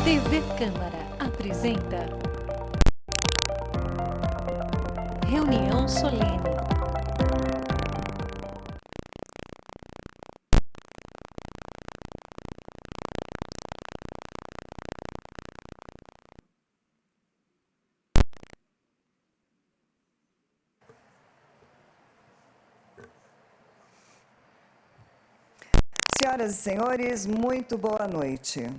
TV Câmara apresenta Reunião Solene. Senhoras e senhores, muito boa noite.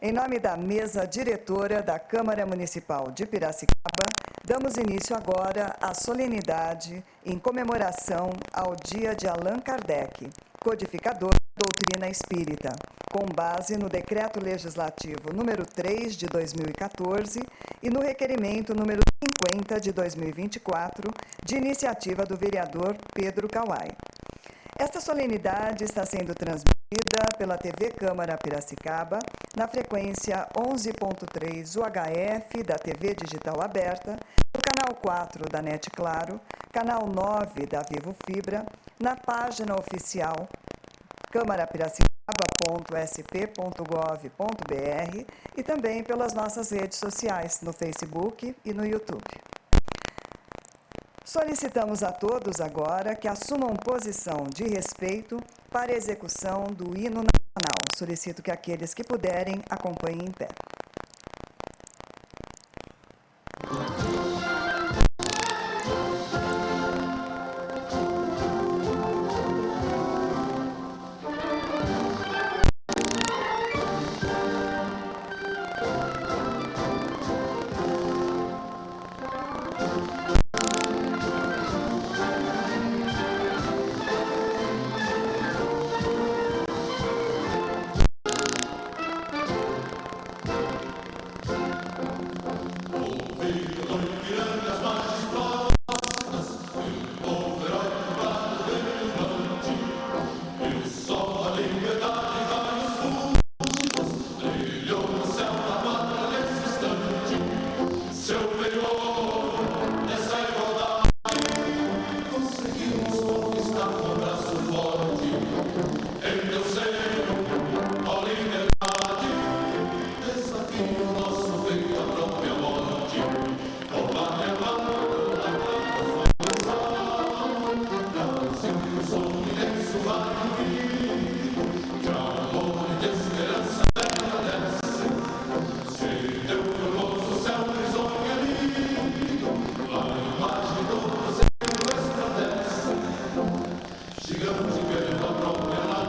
Em nome da mesa diretora da Câmara Municipal de Piracicaba, damos início agora à solenidade em comemoração ao Dia de Allan Kardec, codificador da doutrina espírita, com base no Decreto Legislativo número 3 de 2014 e no requerimento número 50 de 2024, de iniciativa do vereador Pedro Kawai. Esta solenidade está sendo transmitida pela TV Câmara Piracicaba, na frequência 11.3 UHF da TV Digital Aberta, no canal 4 da NET Claro, canal 9 da Vivo Fibra, na página oficial câmarapiracicaba.sp.gov.br e também pelas nossas redes sociais, no Facebook e no YouTube. Solicitamos a todos agora que assumam posição de respeito para a execução do hino nacional. Solicito que aqueles que puderem acompanhem em pé. Chegamos e queremos a própria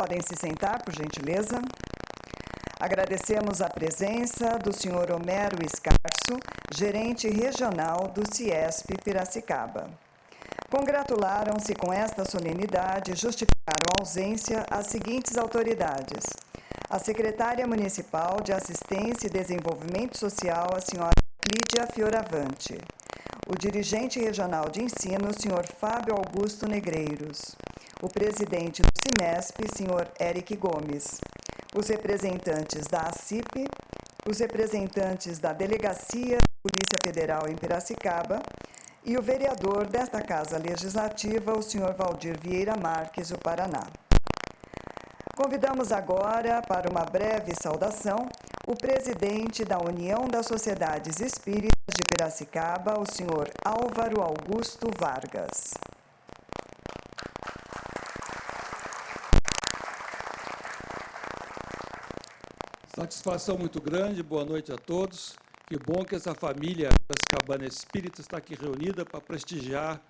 Podem se sentar, por gentileza. Agradecemos a presença do senhor Homero Escarso, gerente regional do CIESP Piracicaba. Congratularam-se com esta solenidade e justificaram a ausência as seguintes autoridades: a secretária municipal de Assistência e Desenvolvimento Social, a senhora Clídia Fioravante, o dirigente regional de ensino, o senhor Fábio Augusto Negreiros, o presidente do CIMESP, senhor Eric Gomes, os representantes da ACIP, os representantes da Delegacia de Polícia Federal em Piracicaba e o vereador desta Casa Legislativa, o senhor Valdir Vieira Marques, do Paraná. Convidamos agora para uma breve saudação o presidente da União das Sociedades Espíritas de Piracicaba, o senhor Álvaro Augusto Vargas. Satisfação muito grande, boa noite a todos. Que bom que essa família piracicabana espírita está aqui reunida para prestigiar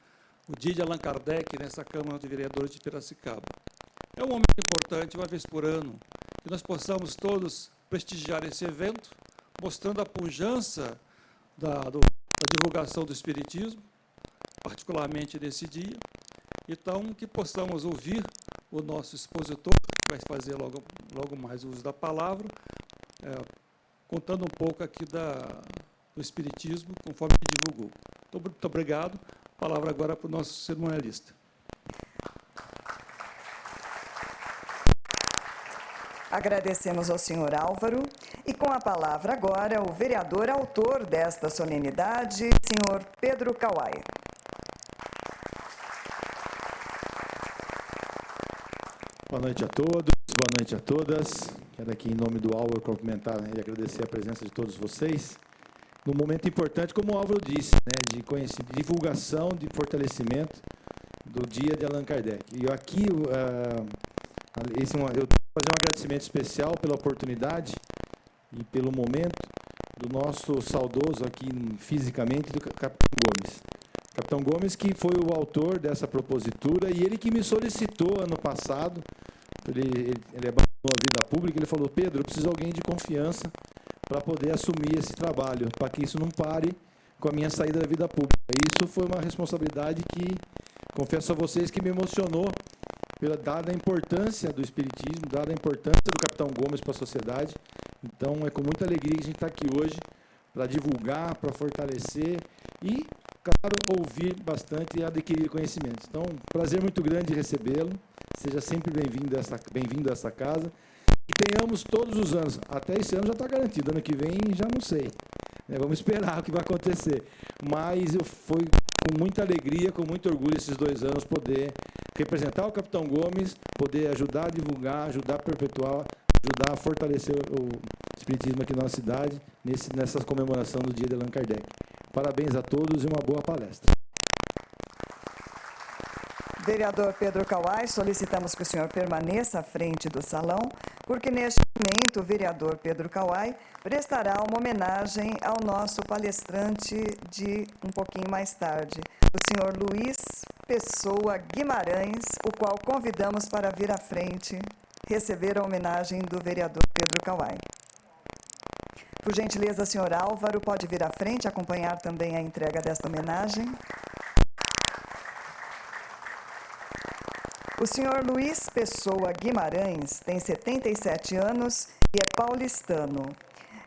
o dia de Allan Kardec nessa Câmara de Vereadores de Piracicaba. É um momento importante, uma vez por ano, que nós possamos todos prestigiar esse evento, mostrando a pujança da divulgação do Espiritismo, particularmente nesse dia. Então, que possamos ouvir o nosso expositor, que vai fazer logo mais uso da palavra, contando um pouco aqui do Espiritismo, conforme ele divulgou. Muito obrigado. A palavra agora para o nosso cerimonialista. Agradecemos ao senhor Álvaro e com a palavra agora o vereador autor desta solenidade, senhor Pedro Kawai. Boa noite a todos, boa noite a todas. Quero aqui, em nome do Álvaro, cumprimentar e agradecer a presença de todos vocês. Num momento importante, como o Álvaro disse, de conhecimento, de divulgação, de fortalecimento do dia de Allan Kardec. E aqui, eu quero fazer um agradecimento especial pela oportunidade e pelo momento do nosso saudoso aqui fisicamente, do Capitão Gomes. Capitão Gomes, que foi o autor dessa propositura e ele que me solicitou ano passado. Ele abandonou a vida pública, ele falou: Pedro, eu preciso de alguém de confiança para poder assumir esse trabalho, para que isso não pare com a minha saída da vida pública. E isso foi uma responsabilidade que, confesso a vocês, que me emocionou, dada a importância do Espiritismo, dada a importância do Capitão Gomes para a sociedade. Então, é com muita alegria que a gente está aqui hoje para divulgar, para fortalecer e, claro, ouvir bastante e adquirir conhecimentos. Então, prazer muito grande recebê-lo. Seja sempre bem-vindo a essa casa. E tenhamos todos os anos, até esse ano já está garantido, ano que vem já não sei. Vamos esperar o que vai acontecer. Mas foi com muita alegria, com muito orgulho esses 2 anos poder representar o Capitão Gomes, poder ajudar a divulgar, ajudar a perpetuar, ajudar a fortalecer o Espiritismo aqui na nossa cidade, nessa comemoração do dia de Allan Kardec. Parabéns a todos e uma boa palestra. Vereador Pedro Kawai, solicitamos que o senhor permaneça à frente do salão, porque neste momento o vereador Pedro Kawai prestará uma homenagem ao nosso palestrante de um pouquinho mais tarde, o senhor Luiz Pessoa Guimarães, o qual convidamos para vir à frente receber a homenagem do vereador Pedro Kawai. Por gentileza, senhor Álvaro, pode vir à frente acompanhar também a entrega desta homenagem. O senhor Luiz Pessoa Guimarães tem 77 anos e é paulistano.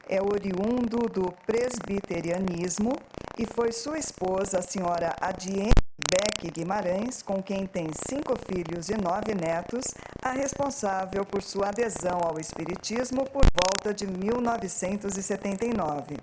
É oriundo do presbiterianismo e foi sua esposa, a senhora Adiene Beck Guimarães, com quem tem 5 filhos e 9 netos, a responsável por sua adesão ao espiritismo por volta de 1979.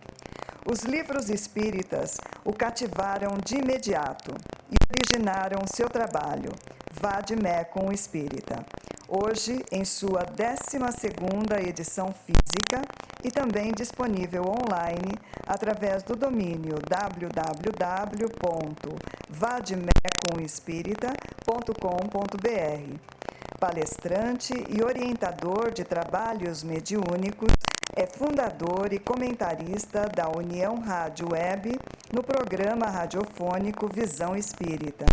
Os livros espíritas o cativaram de imediato e originaram seu trabalho, Vá de Mé com o Espírita, hoje em sua 12ª edição física e também disponível online através do domínio www.vademecoespírita.com.br. Palestrante e orientador de trabalhos mediúnicos, é fundador e comentarista da União Rádio Web no programa radiofônico Visão Espírita.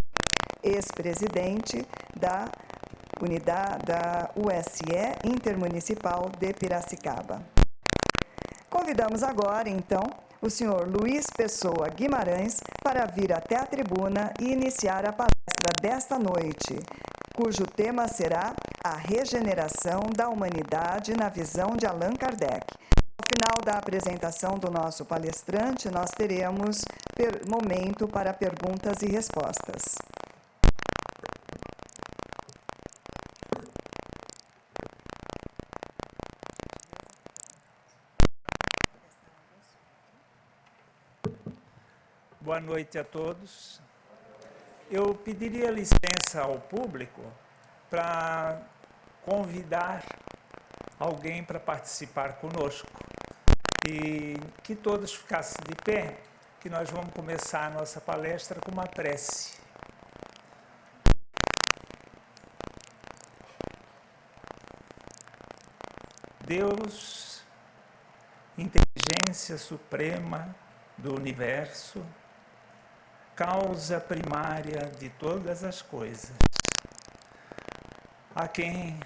Ex-presidente da da USE Intermunicipal de Piracicaba. Convidamos agora, então, o senhor Luiz Pessoa Guimarães para vir até a tribuna e iniciar a palestra desta noite, cujo tema será a regeneração da humanidade na visão de Allan Kardec. Ao final da apresentação do nosso palestrante, nós teremos momento para perguntas e respostas. Boa noite a todos. Eu pediria licença ao público para convidar alguém para participar conosco e que todos ficassem de pé, que nós vamos começar a nossa palestra com uma prece. Deus, inteligência suprema do universo, causa primária de todas as coisas, a quem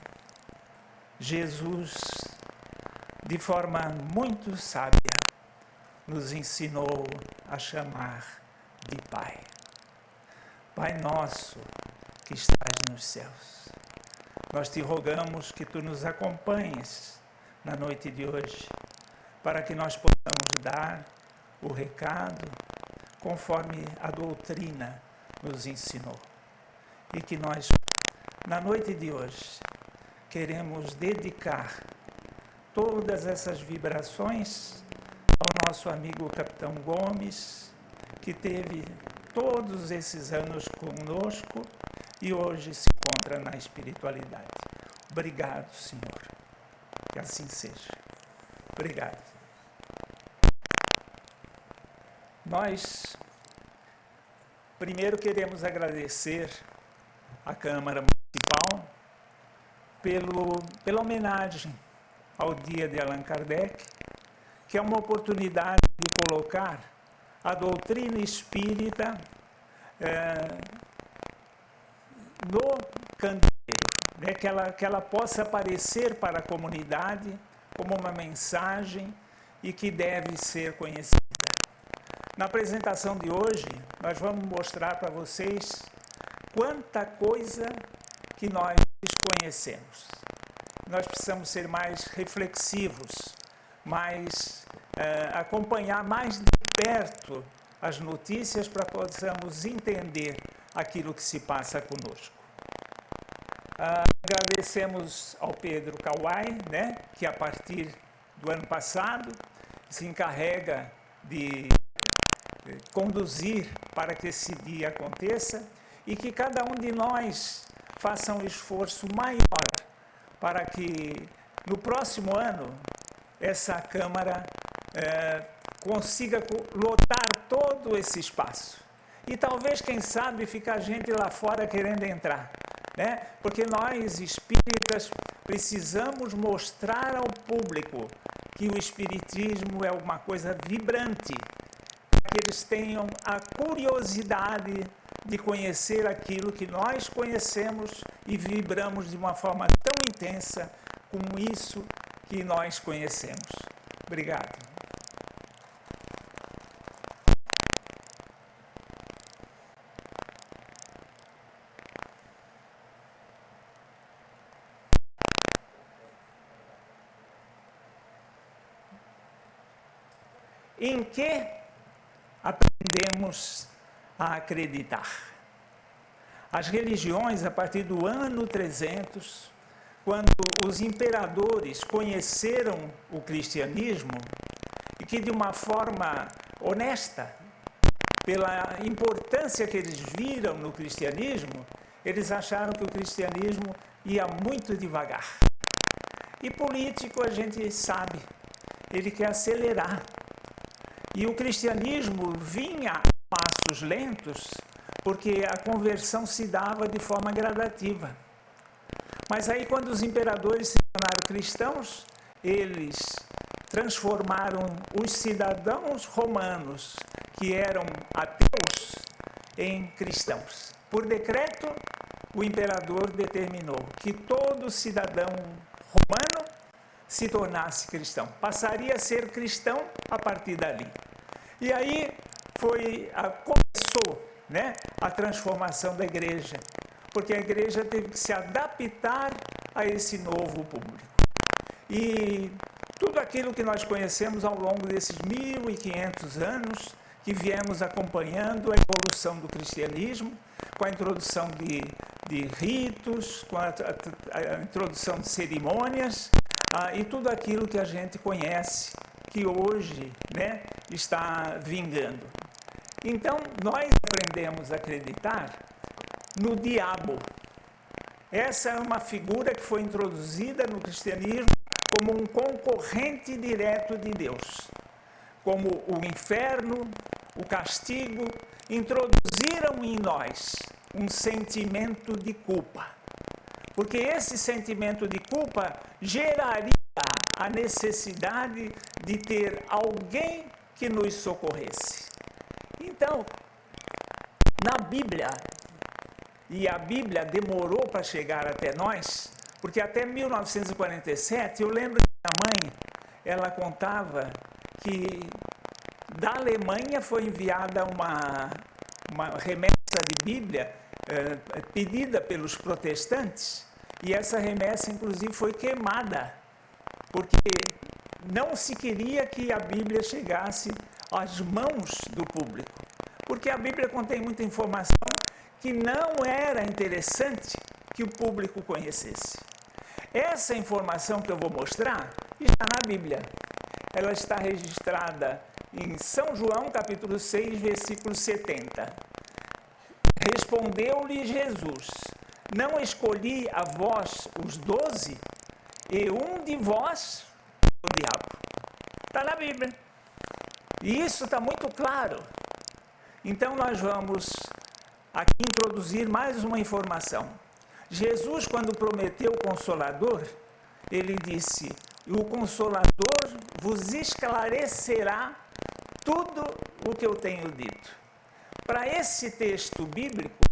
Jesus, de forma muito sábia, nos ensinou a chamar de Pai. Pai nosso que estás nos céus, nós te rogamos que tu nos acompanhes na noite de hoje, para que nós possamos dar o recado conforme a doutrina nos ensinou. E que nós, na noite de hoje, queremos dedicar todas essas vibrações ao nosso amigo Capitão Gomes, que teve todos esses anos conosco e hoje se encontra na espiritualidade. Obrigado, Senhor. Que assim seja. Obrigado. Nós, primeiro, queremos agradecer à Câmara Municipal pela homenagem ao Dia de Allan Kardec, que é uma oportunidade de colocar a doutrina espírita no candeeiro, né? que ela possa aparecer para a comunidade como uma mensagem e que deve ser conhecida. Na apresentação de hoje, nós vamos mostrar para vocês quanta coisa que nós desconhecemos. Nós precisamos ser mais reflexivos, acompanhar mais de perto as notícias para possamos entender aquilo que se passa conosco. Agradecemos ao Pedro Kawai, né, que a partir do ano passado se encarrega de conduzir para que esse dia aconteça e que cada um de nós faça um esforço maior para que no próximo ano essa Câmara consiga lotar todo esse espaço. E talvez, quem sabe, fica gente lá fora querendo entrar, né? Porque nós, espíritas, precisamos mostrar ao público que o espiritismo é uma coisa vibrante, que eles tenham a curiosidade de conhecer aquilo que nós conhecemos e vibramos de uma forma tão intensa como isso que nós conhecemos. Obrigado. Em que aprendemos a acreditar? As religiões, a partir do ano 300, quando os imperadores conheceram o cristianismo e que, de uma forma honesta, pela importância que eles viram no cristianismo, eles acharam que o cristianismo ia muito devagar. E político, a gente sabe, ele quer acelerar. E o cristianismo vinha a passos lentos, porque a conversão se dava de forma gradativa. Mas aí, quando os imperadores se tornaram cristãos, eles transformaram os cidadãos romanos, que eram ateus, em cristãos. Por decreto, o imperador determinou que todo cidadão romano se tornasse cristão. Passaria a ser cristão a partir dali. E aí começou, né, a transformação da igreja, porque a igreja teve que se adaptar a esse novo público. E tudo aquilo que nós conhecemos ao longo desses 1500 anos, que viemos acompanhando a evolução do cristianismo, com a introdução de ritos, com a introdução de cerimônias, e tudo aquilo que a gente conhece, que hoje, né, está vingando. Então, nós aprendemos a acreditar no diabo. Essa é uma figura que foi introduzida no cristianismo como um concorrente direto de Deus. Como o inferno, o castigo, introduziram em nós um sentimento de culpa. Porque esse sentimento de culpa geraria a necessidade de ter alguém que nos socorresse. Então, na Bíblia, e a Bíblia demorou para chegar até nós, porque até 1947, eu lembro que minha mãe, ela contava que da Alemanha foi enviada uma remessa de Bíblia pedida pelos protestantes, e essa remessa, inclusive, foi queimada, porque não se queria que a Bíblia chegasse às mãos do público, porque a Bíblia contém muita informação que não era interessante que o público conhecesse. Essa informação que eu vou mostrar está na Bíblia. Ela está registrada em São João, capítulo 6, versículo 70. Respondeu-lhe Jesus: não escolhi a vós os 12, e um de vós o diabo. Está na Bíblia. E isso está muito claro. Então nós vamos aqui introduzir mais uma informação. Jesus, quando prometeu o Consolador, ele disse: o Consolador vos esclarecerá tudo o que eu tenho dito. Para esse texto bíblico,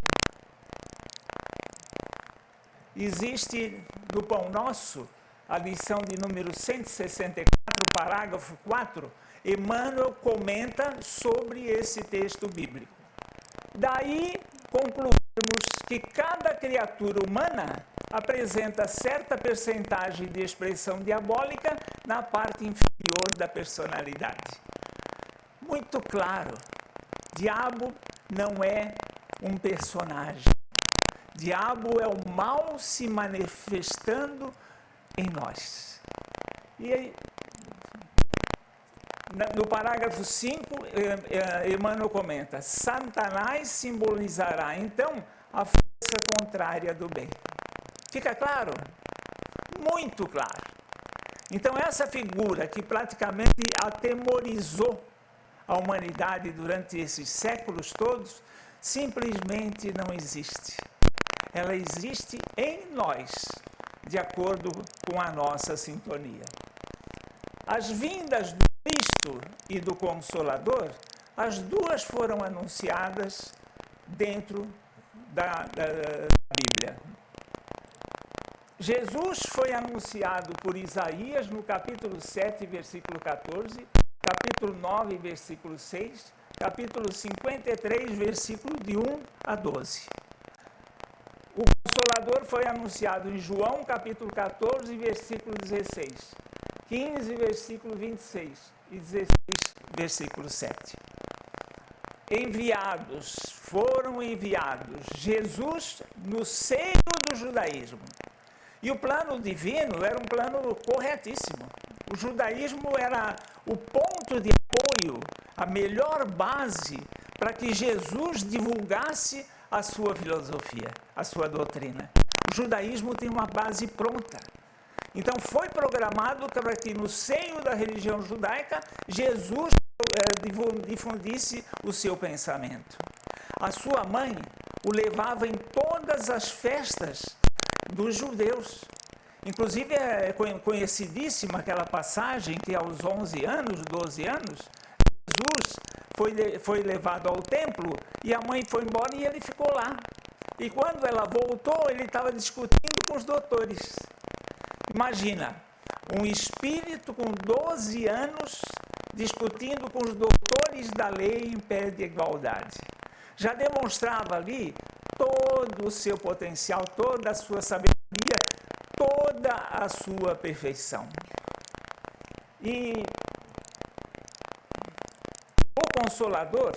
existe no Pão Nosso, a lição de número 164, parágrafo 4, Emmanuel comenta sobre esse texto bíblico. Daí concluímos que cada criatura humana apresenta certa percentagem de expressão diabólica na parte inferior da personalidade. Muito claro, diabo não é um personagem. Diabo é o mal se manifestando em nós. E aí, no parágrafo 5, Emmanuel comenta: Satanás simbolizará, então, a força contrária do bem. Fica claro? Muito claro. Então, essa figura que praticamente atemorizou a humanidade durante esses séculos todos, simplesmente não existe. Ela existe em nós, de acordo com a nossa sintonia. As vindas do Cristo e do Consolador, as duas foram anunciadas dentro da Bíblia. Jesus foi anunciado por Isaías no capítulo 7, versículo 14, capítulo 9, versículo 6, capítulo 53, versículo de 1 a 12. O Consolador foi anunciado em João, capítulo 14, versículo 16, 15, versículo 26 e 16, versículo 7. Foram enviados Jesus no seio do judaísmo. E o plano divino era um plano corretíssimo. O judaísmo era o ponto de apoio, a melhor base para que Jesus divulgasse a sua filosofia, a sua doutrina. O judaísmo tem uma base pronta. Então foi programado para que no seio da religião judaica Jesus difundisse o seu pensamento. A sua mãe o levava em todas as festas dos judeus. Inclusive é conhecidíssima aquela passagem que aos 11 anos, 12 anos, Jesus foi levado ao templo e a mãe foi embora e ele ficou lá. E quando ela voltou, ele estava discutindo com os doutores. Imagina, um espírito com 12 anos discutindo com os doutores da lei em pé de igualdade. Já demonstrava ali todo o seu potencial, toda a sua sabedoria, toda a sua perfeição. E o Consolador,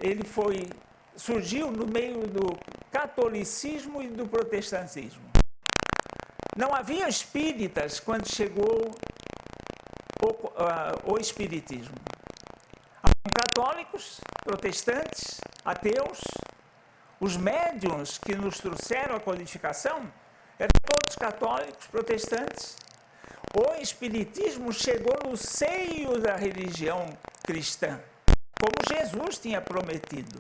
ele surgiu no meio do catolicismo e do protestantismo. Não havia espíritas quando chegou o espiritismo. Haviam católicos, protestantes, ateus. Os médiuns que nos trouxeram a codificação eram todos católicos, protestantes. O espiritismo chegou no seio da religião cristã, como Jesus tinha prometido.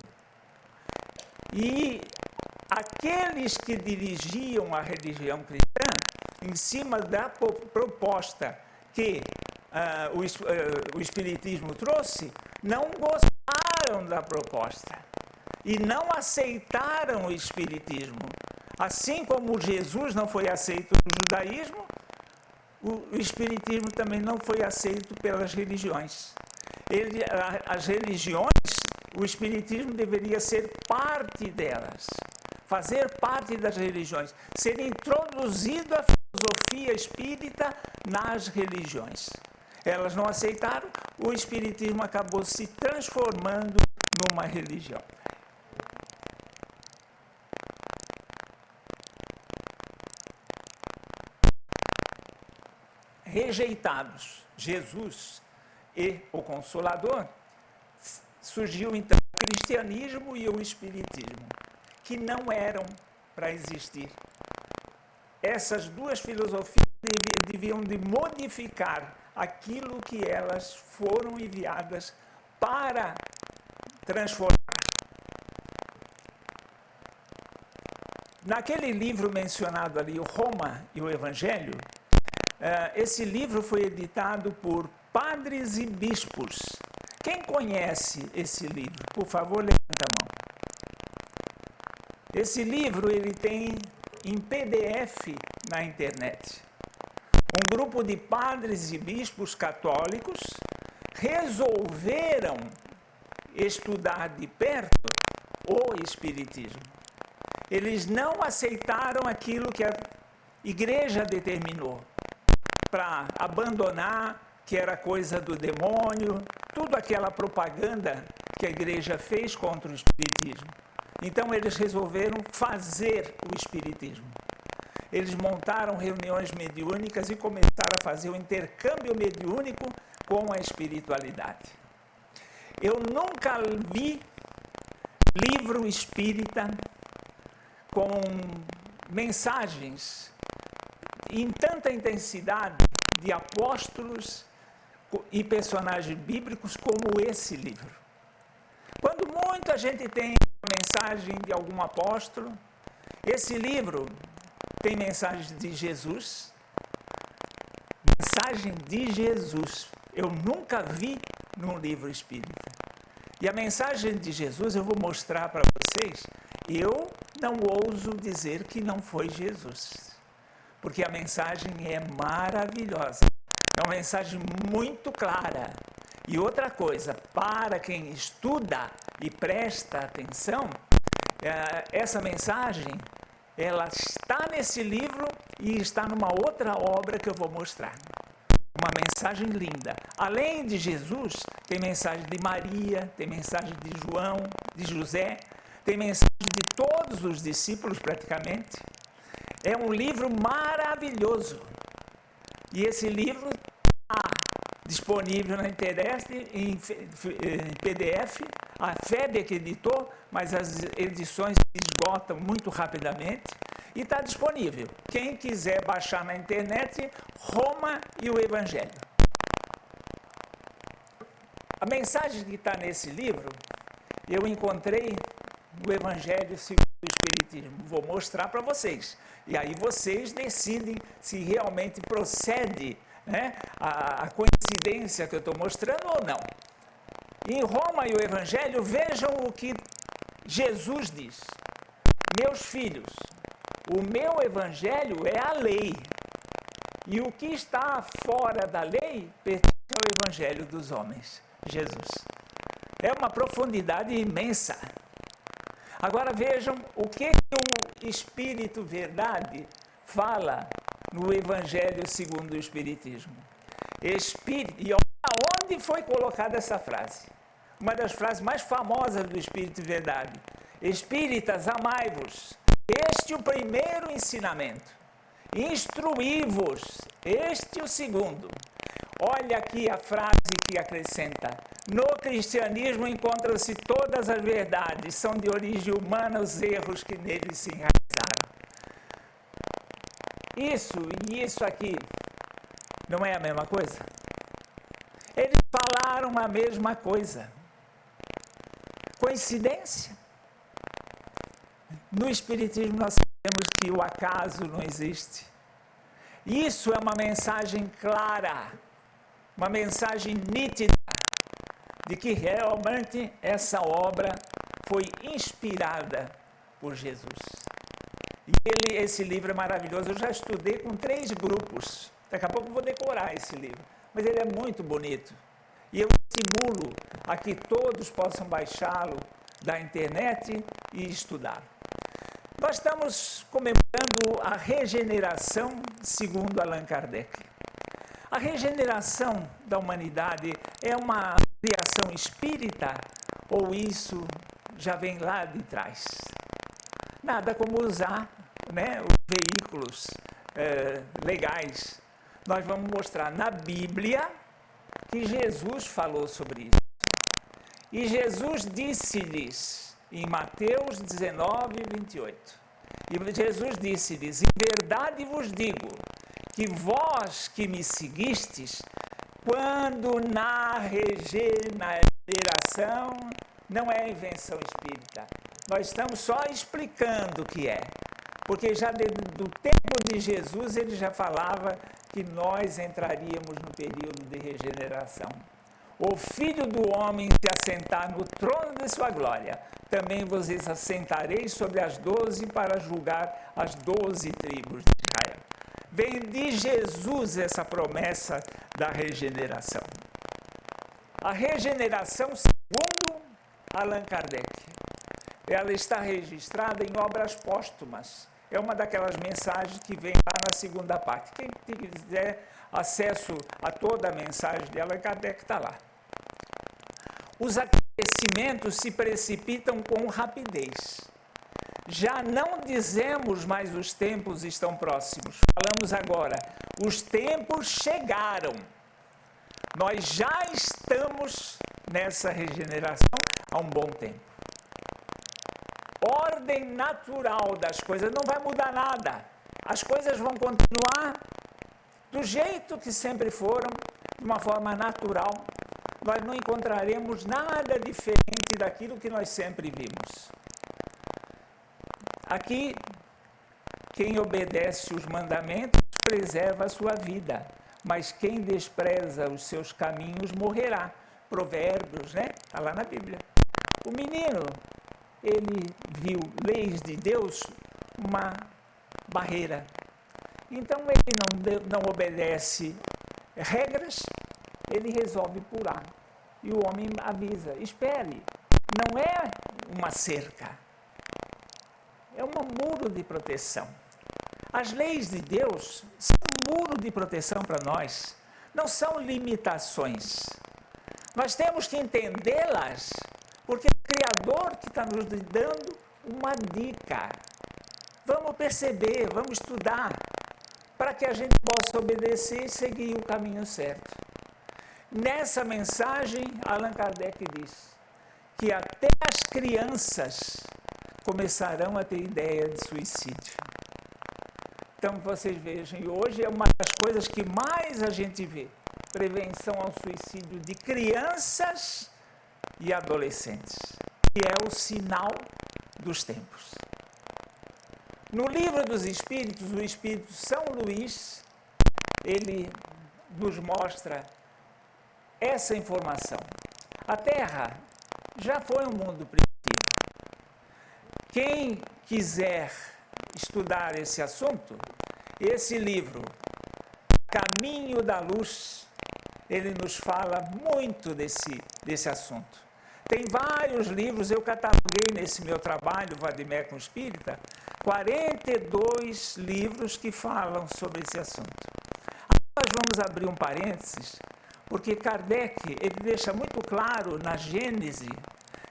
E aqueles que dirigiam a religião cristã, em cima da proposta que o Espiritismo trouxe, não gostaram da proposta e não aceitaram o Espiritismo. Assim como Jesus não foi aceito no judaísmo, o Espiritismo também não foi aceito pelas religiões. As religiões, o Espiritismo deveria ser parte delas, fazer parte das religiões, ser introduzido a filosofia espírita nas religiões. Elas não aceitaram, o Espiritismo acabou se transformando numa religião. Rejeitados Jesus e o Consolador, surgiu então o cristianismo e o espiritismo, que não eram para existir. Essas duas filosofias deviam de modificar aquilo que elas foram enviadas para transformar. Naquele livro mencionado ali, o Roma e o Evangelho, esse livro foi editado por padres e bispos. Quem conhece esse livro? Por favor, levanta a mão. Esse livro ele tem em PDF na internet. Um grupo de padres e bispos católicos resolveram estudar de perto o Espiritismo. Eles não aceitaram aquilo que a igreja determinou, para abandonar que era coisa do demônio, tudo aquela propaganda que a igreja fez contra o Espiritismo. Então eles resolveram fazer o Espiritismo. Eles montaram reuniões mediúnicas e começaram a fazer o intercâmbio mediúnico com a espiritualidade. Eu nunca vi livro espírita com mensagens em tanta intensidade de apóstolos e personagens bíblicos como esse livro. Quando muita gente tem a mensagem de algum apóstolo, esse livro tem mensagem de Jesus. Mensagem de Jesus. Eu nunca vi num livro espírita. E a mensagem de Jesus eu vou mostrar para vocês. Eu não ouso dizer que não foi Jesus, porque a mensagem é maravilhosa. É uma mensagem muito clara. E outra coisa, para quem estuda e presta atenção, essa mensagem, ela está nesse livro e está numa outra obra que eu vou mostrar. Uma mensagem linda. Além de Jesus, tem mensagem de Maria, tem mensagem de João, de José, tem mensagem de todos os discípulos praticamente. É um livro maravilhoso. E esse livro está disponível na internet em PDF. A FEB que editou, mas as edições se esgotam muito rapidamente. E está disponível. Quem quiser baixar na internet, Roma e o Evangelho. A mensagem que está nesse livro, eu encontrei no Evangelho segundo o Espiritismo. Vou mostrar para vocês. E aí vocês decidem se realmente procede, né, a coincidência que eu estou mostrando ou não. Em Roma e o Evangelho, vejam o que Jesus diz. meus filhos, o meu evangelho é a lei. E o que está fora da lei pertence ao evangelho dos homens, Jesus. É uma profundidade imensa. Agora vejam o que o Espírito Verdade fala no Evangelho segundo o Espiritismo. E onde foi colocada essa frase? Uma das frases mais famosas do Espírito Verdade. Espíritas, amai-vos. Este o primeiro ensinamento. Instruí-vos. Este o segundo. Olha aqui a frase que acrescenta. No cristianismo encontram-se todas as verdades, são de origem humana os erros que neles se enraizaram. Isso e isso aqui não é a mesma coisa? Eles falaram a mesma coisa. Coincidência? No Espiritismo nós sabemos que o acaso não existe. Isso é uma mensagem clara, uma mensagem nítida, de que realmente essa obra foi inspirada por Jesus. E esse livro é maravilhoso. Eu já estudei com 3 grupos. Daqui a pouco eu vou decorar esse livro. Mas ele é muito bonito. E eu estimulo a que todos possam baixá-lo da internet e estudar. Nós estamos comemorando a regeneração segundo Allan Kardec. A regeneração da humanidade é uma criação espírita ou isso já vem lá de trás? Nada como usar, né, os veículos legais. Nós vamos mostrar na Bíblia que Jesus falou sobre isso. E Jesus disse-lhes, em Mateus 19, 28, e Jesus disse-lhes, em verdade vos digo, que vós que me seguistes, quando na regeneração, não é invenção espírita. Nós estamos só explicando o que é. Porque já do tempo de Jesus, ele já falava que nós entraríamos no período de regeneração. O Filho do Homem se assentar no trono de sua glória, também vos assentareis sobre as 12 para julgar as 12 tribos de Israel. Vem de Jesus essa promessa da regeneração. A regeneração, segundo Allan Kardec, ela está registrada em obras póstumas. É uma daquelas mensagens que vem lá na segunda parte. Quem quiser acesso a toda a mensagem de Allan Kardec está lá. Os acontecimentos se precipitam com rapidez. Já não dizemos mais os tempos estão próximos. Falamos agora, os tempos chegaram. Nós já estamos nessa regeneração há um bom tempo. Ordem natural das coisas, não vai mudar nada. As coisas vão continuar do jeito que sempre foram, de uma forma natural. Nós não encontraremos nada diferente daquilo que nós sempre vimos. Aqui, quem obedece os mandamentos preserva a sua vida, mas quem despreza os seus caminhos morrerá. Provérbios, né? Está lá na Bíblia. O menino, ele viu leis de Deus uma barreira. Então ele não obedece regras, ele resolve pular. E o homem avisa, espere, não é uma cerca, é um muro de proteção. As leis de Deus são um muro de proteção para nós, não são limitações. Nós temos que entendê-las, porque é o Criador que está nos dando uma dica. Vamos perceber, vamos estudar, para que a gente possa obedecer e seguir o caminho certo. Nessa mensagem, Allan Kardec diz que até as crianças começarão a ter ideia de suicídio. Então, vocês vejam, e hoje é uma das coisas que mais a gente vê, prevenção ao suicídio de crianças e adolescentes, que é o sinal dos tempos. No Livro dos Espíritos, o Espírito São Luís, ele nos mostra essa informação. A Terra já foi um mundo primitivo. Quem quiser estudar esse assunto, esse livro, Caminho da Luz, ele nos fala muito desse assunto. Tem vários livros, eu cataloguei nesse meu trabalho, Vademecum Espírita, 42 livros que falam sobre esse assunto. Nós vamos abrir um parênteses, porque Kardec ele deixa muito claro na Gênese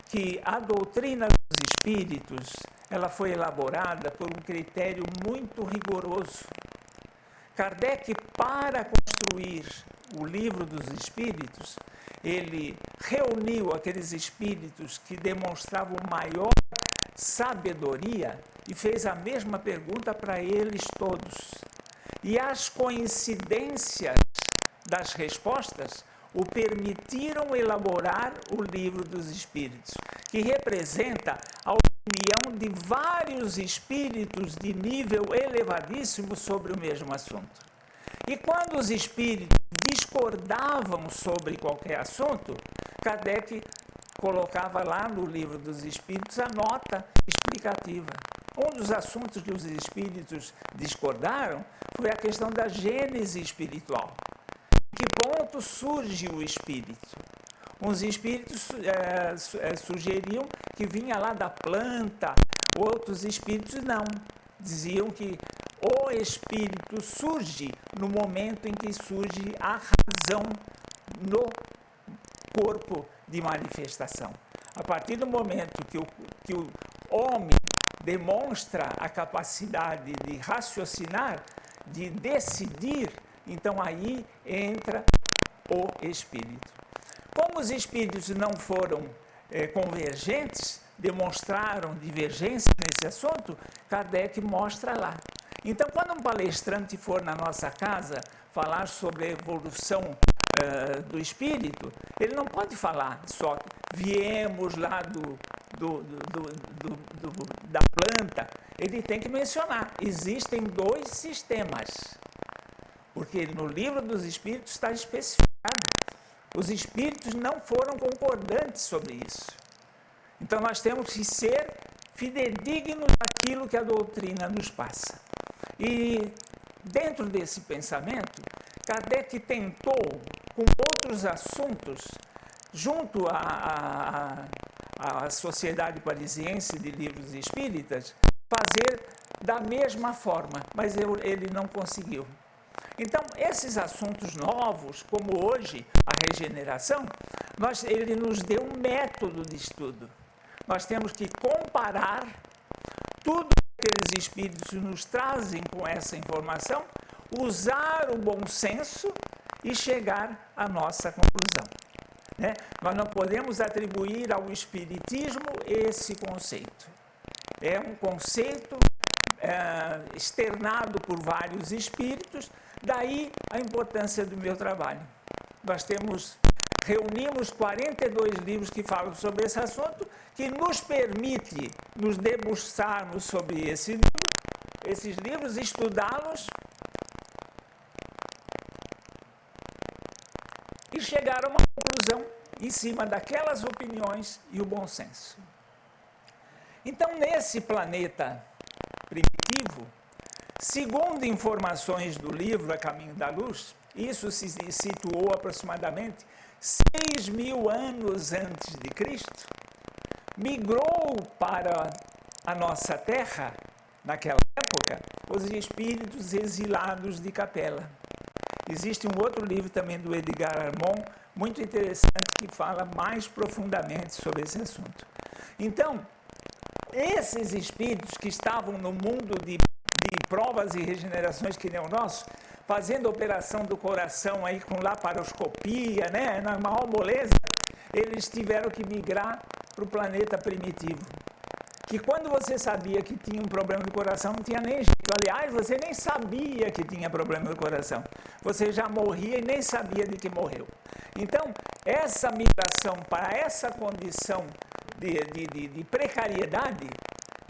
que a doutrina dos espíritos ela foi elaborada por um critério muito rigoroso. Kardec, para construir o Livro dos Espíritos, ele reuniu aqueles espíritos que demonstravam maior sabedoria e fez a mesma pergunta para eles todos. E as coincidências das respostas o permitiram elaborar o Livro dos Espíritos, que representa a opinião de vários espíritos de nível elevadíssimo sobre o mesmo assunto. E quando os espíritos discordavam sobre qualquer assunto, Kardec colocava lá no Livro dos Espíritos a nota explicativa. Um dos assuntos que os espíritos discordaram foi a questão da gênese espiritual. Em que ponto surge o espírito? Uns espíritos sugeriam que vinha lá da planta, outros espíritos não. Diziam que o espírito surge no momento em que surge a razão no corpo de manifestação. A partir do momento que o homem demonstra a capacidade de raciocinar, de decidir, então aí entra o espírito. Como os espíritos não foram convergentes, demonstraram divergência nesse assunto, Kardec mostra lá. Então, quando um palestrante for na nossa casa falar sobre a evolução do espírito, ele não pode falar só viemos lá da planta. Ele tem que mencionar, existem 2 sistemas, porque no Livro dos Espíritos está especificado. Os espíritos não foram concordantes sobre isso. Então, nós temos que ser fidedignos daquilo que a doutrina nos passa. E, dentro desse pensamento, Kardec tentou, com outros assuntos, junto à Sociedade Parisiense de Livros Espíritas, fazer da mesma forma, mas ele não conseguiu. Então, esses assuntos novos, como hoje a regeneração, ele nos deu um método de estudo. Nós temos que comparar tudo que aqueles espíritos nos trazem com essa informação, usar o bom senso e chegar à nossa conclusão. Né? Nós não podemos atribuir ao espiritismo esse conceito. É um conceito externado por vários espíritos, daí a importância do meu trabalho. Nós reunimos 42 livros que falam sobre esse assunto, que nos permite nos debruçarmos sobre esses livros, estudá-los e chegar a uma conclusão em cima daquelas opiniões e o bom senso. Então, nesse planeta primitivo, segundo informações do livro A Caminho da Luz, isso se situou aproximadamente 6.000 anos antes de Cristo, migrou para a nossa Terra, naquela época, os espíritos exilados de Capela. Existe um outro livro também do Edgar Armond, muito interessante, que fala mais profundamente sobre esse assunto. Então, esses espíritos que estavam no mundo de provas e regenerações que nem o nosso, fazendo a operação do coração aí com laparoscopia, né, na maior moleza, eles tiveram que migrar para o planeta primitivo. Que quando você sabia que tinha um problema do coração, não tinha nem jeito. Aliás, você nem sabia que tinha problema do coração. Você já morria e nem sabia de que morreu. Então, essa migração para essa condição de precariedade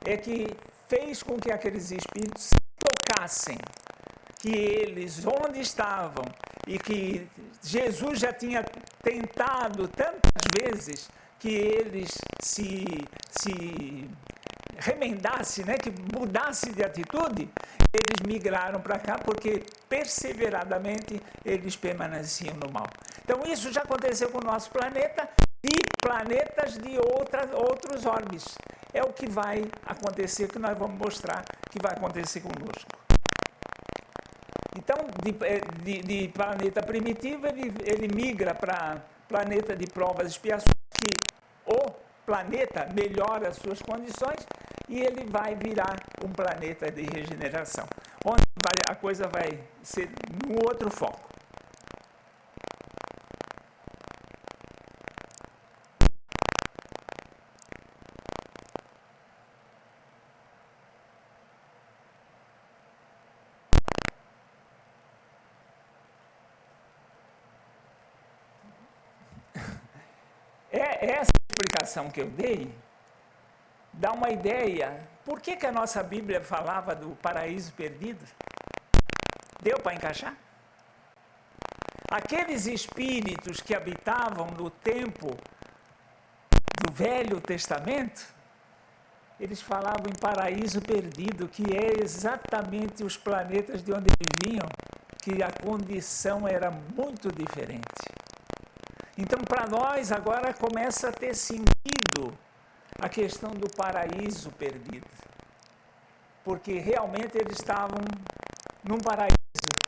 é que fez com que aqueles espíritos se tocassem que eles, onde estavam, e que Jesus já tinha tentado tantas vezes, que eles se remendasse, né, que mudasse de atitude, eles migraram para cá porque perseveradamente eles permaneciam no mal. Então isso já aconteceu com o nosso planeta e planetas de outros orbes. É o que vai acontecer, que nós vamos mostrar que vai acontecer conosco. Então, de planeta primitivo, ele migra para planeta de provas e expiações, que o planeta melhora as suas condições e ele vai virar um planeta de regeneração, onde a coisa vai ser no outro foco. Essa explicação que eu dei dá uma ideia. Por que a nossa Bíblia falava do paraíso perdido? Deu para encaixar? Aqueles espíritos que habitavam no tempo do Velho Testamento, eles falavam em paraíso perdido, que é exatamente os planetas de onde eles vinham, que a condição era muito diferente. Então, para nós, agora começa a ter sentido a questão do paraíso perdido. Porque realmente eles estavam num paraíso,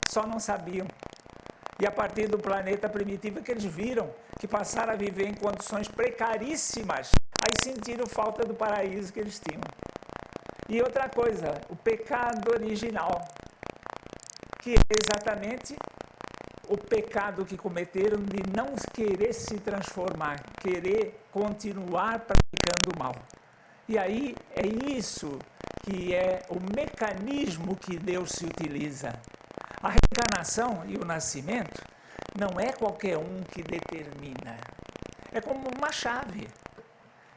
só não sabiam. E a partir do planeta primitivo que eles viram, que passaram a viver em condições precaríssimas, aí sentiram falta do paraíso que eles tinham. E outra coisa, o pecado original, que é exatamente o pecado que cometeram de não querer se transformar, querer continuar praticando o mal. E aí é isso que é o mecanismo que Deus se utiliza. A reencarnação e o nascimento não é qualquer um que determina. É como uma chave.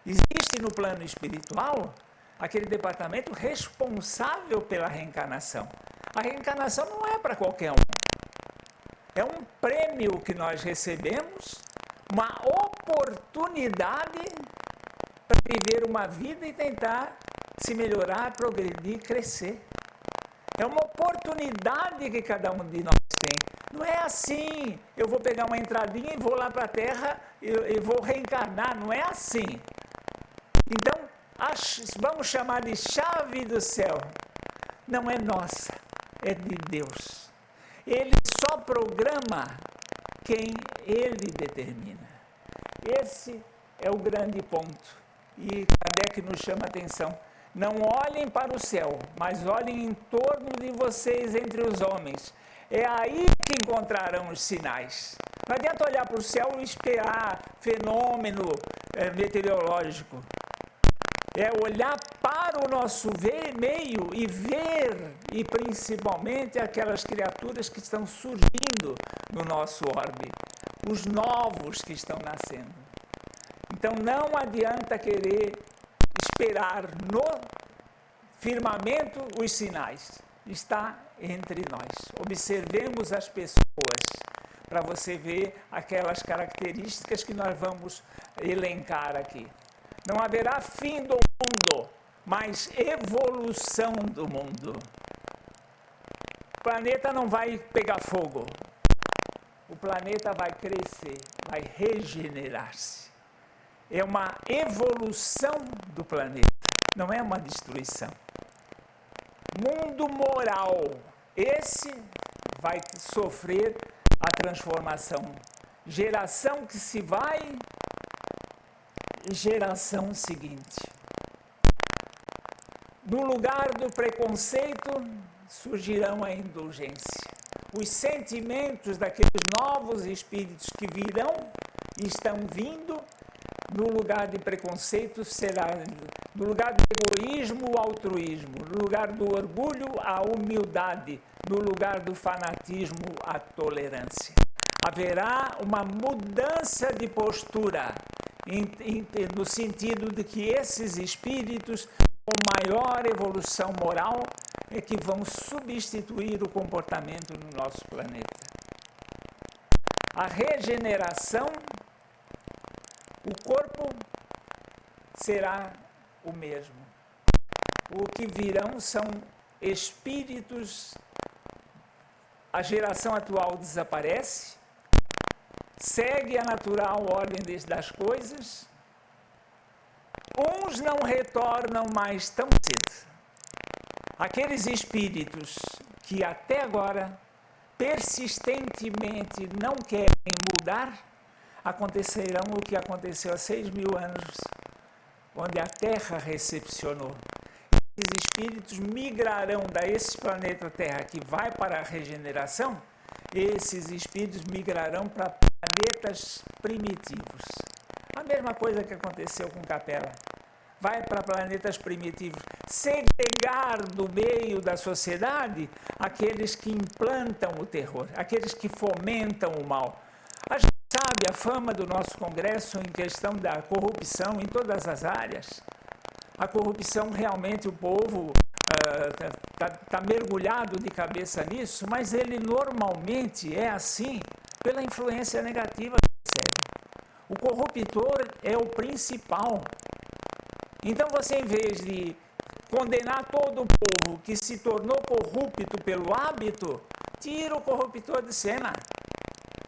Existe no plano espiritual aquele departamento responsável pela reencarnação. A reencarnação não é para qualquer um. É um prêmio que nós recebemos, uma oportunidade para viver uma vida e tentar se melhorar, progredir, crescer. É uma oportunidade que cada um de nós tem. Não é assim, eu vou pegar uma entradinha e vou lá para a Terra e vou reencarnar. Não é assim. Então, vamos chamar de chave do céu. Não é nossa, é de Deus. Ele só programa quem ele determina. Esse é o grande ponto. E Kardec nos chama a atenção. Não olhem para o céu, mas olhem em torno de vocês entre os homens. É aí que encontrarão os sinais. Não adianta olhar para o céu e esperar fenômeno meteorológico. É olhar para o nosso meio e ver, e principalmente aquelas criaturas que estão surgindo no nosso orbe, os novos que estão nascendo. Então não adianta querer esperar no firmamento os sinais. Está entre nós. Observemos as pessoas para você ver aquelas características que nós vamos elencar aqui. Não haverá fim do mundo, mas evolução do mundo. O planeta não vai pegar fogo. O planeta vai crescer, vai regenerar-se. É uma evolução do planeta, não é uma destruição. Mundo moral, esse vai sofrer a transformação. Geração que se vai, geração seguinte. No lugar do preconceito, surgirão a indulgência. Os sentimentos daqueles novos espíritos que virão e estão vindo, no lugar de preconceito será, no lugar do egoísmo, o altruísmo, no lugar do orgulho, a humildade, no lugar do fanatismo, a tolerância. Haverá uma mudança de postura, no sentido de que esses espíritos com maior evolução moral é que vão substituir o comportamento no nosso planeta. A regeneração, o corpo será o mesmo, o que virão são espíritos. A geração atual desaparece, segue a natural ordem das coisas, uns não retornam mais tão cedo. Aqueles espíritos que até agora persistentemente não querem mudar, acontecerão o que aconteceu há 6.000 anos, onde a Terra recepcionou. Esses espíritos migrarão desse planeta Terra que vai para a regeneração, esses espíritos migrarão para planetas primitivos. A mesma coisa que aconteceu com Capela. Vai para planetas primitivos, segregar do meio da sociedade aqueles que implantam o terror, aqueles que fomentam o mal. A gente sabe a fama do nosso Congresso em questão da corrupção em todas as áreas. A corrupção, realmente, o povo está mergulhado de cabeça nisso, mas ele normalmente é assim pela influência negativa que recebe. O corruptor é o principal. Então você, em vez de condenar todo o povo que se tornou corrupto pelo hábito, tira o corruptor de cena.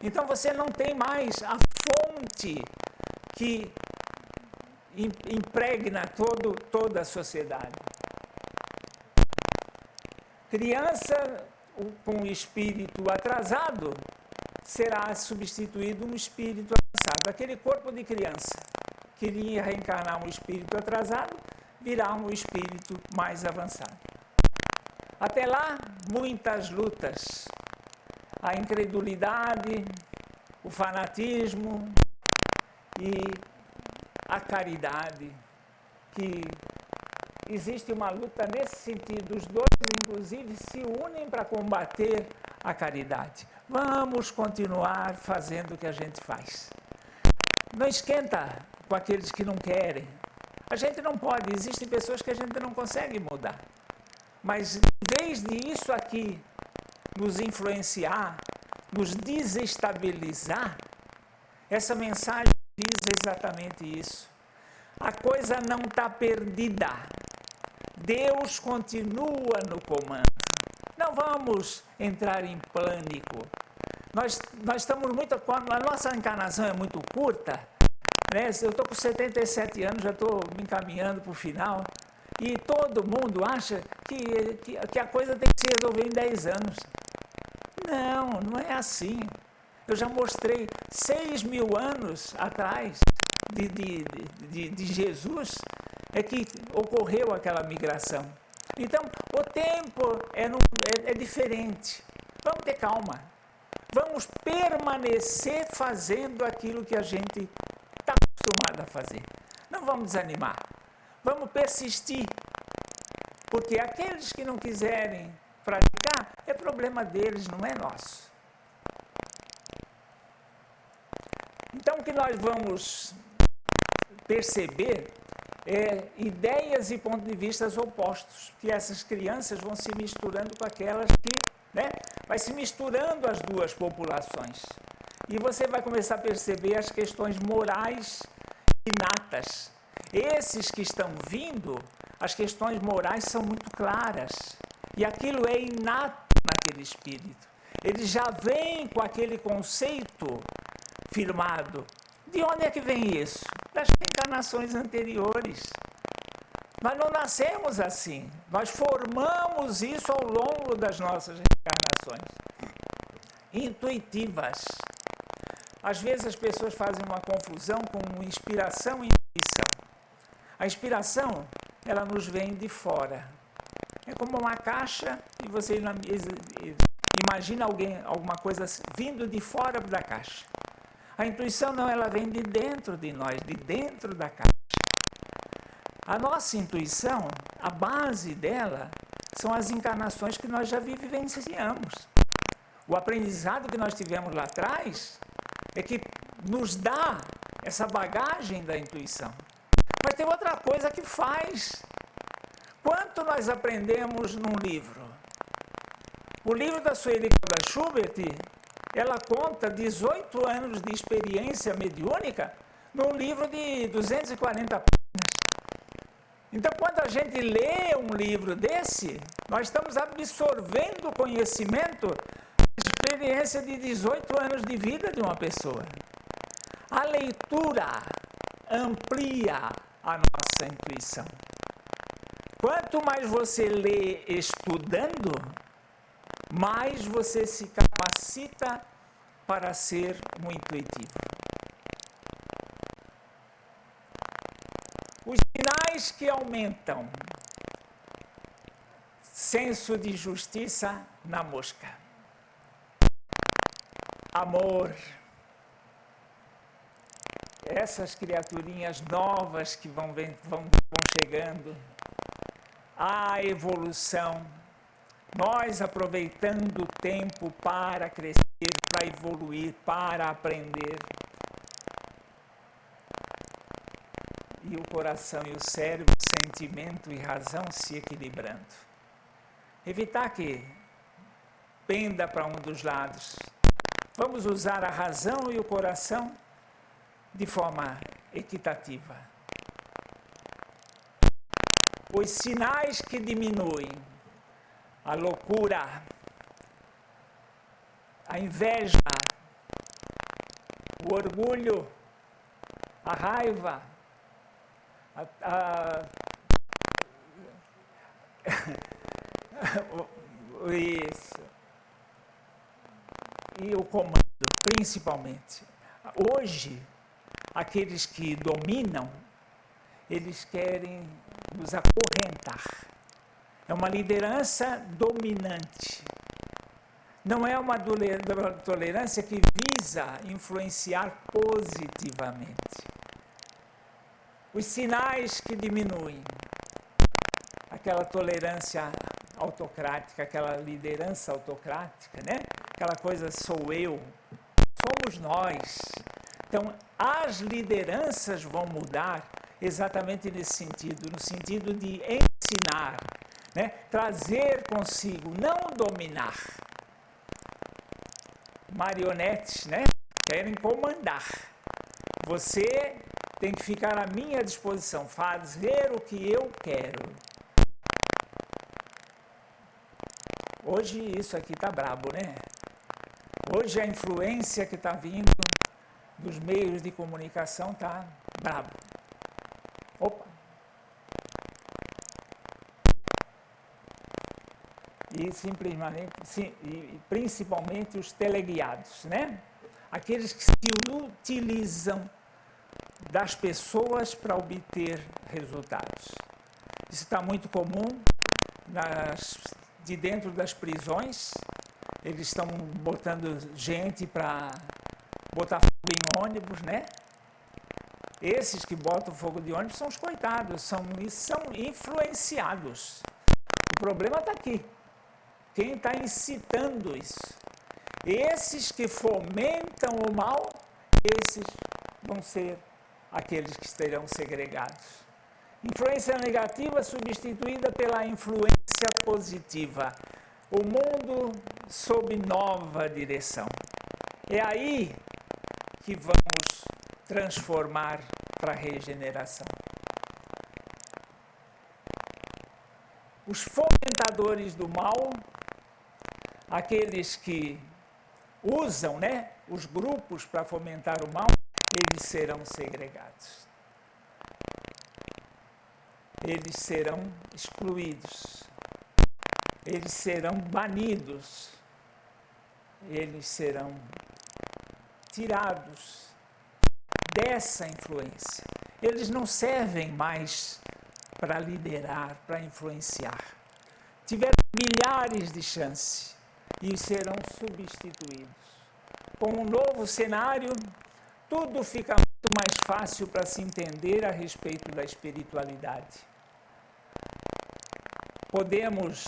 Então você não tem mais a fonte que impregna toda a sociedade. Criança com espírito atrasado será substituído um espírito avançado. Aquele corpo de criança que iria reencarnar um espírito atrasado, virá um espírito mais avançado. Até lá, muitas lutas. A incredulidade, o fanatismo e a caridade, que existe uma luta nesse sentido. Os dois, inclusive, se unem para combater a caridade. Vamos continuar fazendo o que a gente faz. Não esquenta com aqueles que não querem. A gente não pode, existem pessoas que a gente não consegue mudar. Mas, em vez de isso aqui nos influenciar, nos desestabilizar, essa mensagem diz exatamente isso. A coisa não está perdida. Deus continua no comando. Não vamos entrar em pânico. Nós estamos muito... A nossa encarnação é muito curta, né? Eu estou com 77 anos, já estou me encaminhando para o final, e todo mundo acha que a coisa tem que se resolver em 10 anos. Não é assim. Eu já mostrei 6.000 anos atrás de Jesus, é que ocorreu aquela migração. Então, o tempo é diferente. Vamos ter calma. Vamos permanecer fazendo aquilo que a gente está acostumado a fazer. Não vamos desanimar. Vamos persistir. Porque aqueles que não quiserem praticar, é problema deles, não é nosso. Então, o que nós vamos perceber é ideias e pontos de vista opostos, que essas crianças vão se misturando com aquelas que, né, vai se misturando as duas populações. E você vai começar a perceber as questões morais inatas. Esses que estão vindo, as questões morais são muito claras. E aquilo é inato naquele espírito. Ele já vem com aquele conceito firmado. De onde é que vem isso? Das encarnações anteriores. Nós não nascemos assim. Nós formamos isso ao longo das nossas encarnações. Intuitivas. Às vezes as pessoas fazem uma confusão com inspiração e intuição. A inspiração, ela nos vem de fora. É como uma caixa e você imagina alguma coisa vindo de fora da caixa. A intuição não, ela vem de dentro de nós, de dentro da caixa. A nossa intuição, a base dela, são as encarnações que nós já vivenciamos. O aprendizado que nós tivemos lá atrás é que nos dá essa bagagem da intuição. Mas tem outra coisa que faz. Quanto nós aprendemos num livro? O livro da Sueli Schubert, ela conta 18 anos de experiência mediúnica num livro de 240 páginas. Então, quando a gente lê um livro desse, nós estamos absorvendo conhecimento da experiência de 18 anos de vida de uma pessoa. A leitura amplia a nossa intuição. Quanto mais você lê estudando, mais você se capacita para ser um intuitivo. Os sinais que aumentam senso de justiça na mosca. Amor. Essas criaturinhas novas que vão chegando. A evolução. Nós aproveitando o tempo para crescer, para evoluir, para aprender. E o coração e o cérebro, sentimento e razão se equilibrando. Evitar que penda para um dos lados. Vamos usar a razão e o coração de forma equitativa. Os sinais que diminuem a loucura, a inveja, o orgulho, a raiva, isso. E o comando, principalmente. Hoje, aqueles que dominam, eles querem nos acorrentar. É uma liderança dominante. Não é uma tolerância que visa influenciar positivamente. Os sinais que diminuem, aquela tolerância autocrática, aquela liderança autocrática, né? Aquela coisa sou eu, somos nós. Então, as lideranças vão mudar exatamente nesse sentido, no sentido de ensinar, né? Trazer consigo, não dominar. Marionetes, né? Querem comandar. Você tem que ficar à minha disposição, fazer o que eu quero. Hoje isso aqui está brabo, né? Hoje a influência que está vindo dos meios de comunicação está brabo. Opa! E principalmente os teleguiados, né? Aqueles que se utilizam das pessoas para obter resultados. Isso está muito comum de dentro das prisões. Eles estão botando gente para botar fogo em ônibus, né? Esses que botam fogo de ônibus são os coitados, são influenciados. O problema está aqui. Quem está incitando isso? Esses que fomentam o mal, esses vão ser aqueles que estarão segregados. Influência negativa substituída pela influência positiva. O mundo sob nova direção. É aí que vamos transformar para a regeneração. Os fomentadores do mal, aqueles que usam, né, os grupos para fomentar o mal, eles serão segregados. Eles serão excluídos. Eles serão banidos. Eles serão tirados dessa influência. Eles não servem mais para liderar, para influenciar. Tiveram milhares de chances e serão substituídos. Com um novo cenário, tudo fica muito mais fácil para se entender a respeito da espiritualidade. Podemos,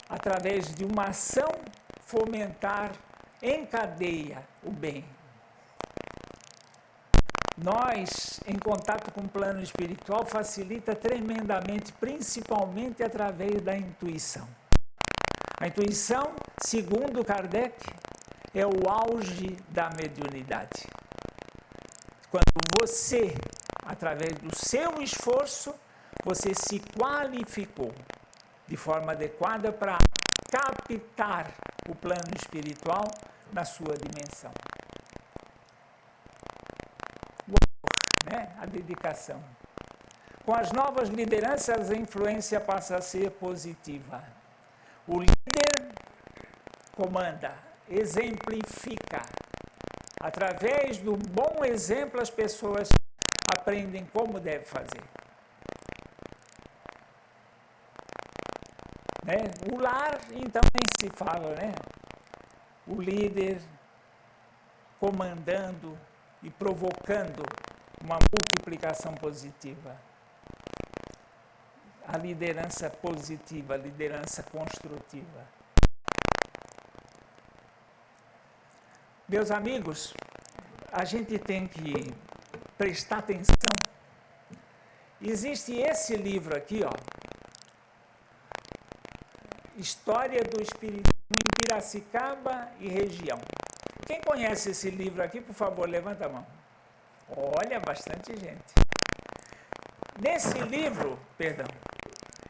através de uma ação, fomentar em cadeia o bem. Nós, em contato com o plano espiritual, facilita tremendamente, principalmente através da intuição. A intuição, segundo Kardec, é o auge da mediunidade. Quando você, através do seu esforço, você se qualificou de forma adequada para captar o plano espiritual na sua dimensão. O amor, né? A dedicação. Com as novas lideranças, a influência passa a ser positiva. O líder comanda, exemplifica. Através do bom exemplo, as pessoas aprendem como deve fazer. Né? O lar, então, nem se fala, né? O líder comandando e provocando uma multiplicação positiva. A liderança positiva, a liderança construtiva. Meus amigos, a gente tem que prestar atenção. Existe esse livro aqui, ó. História do Espiritismo em Piracicaba e região. Quem conhece esse livro aqui, por favor, levanta a mão. Olha, bastante gente. Nesse livro,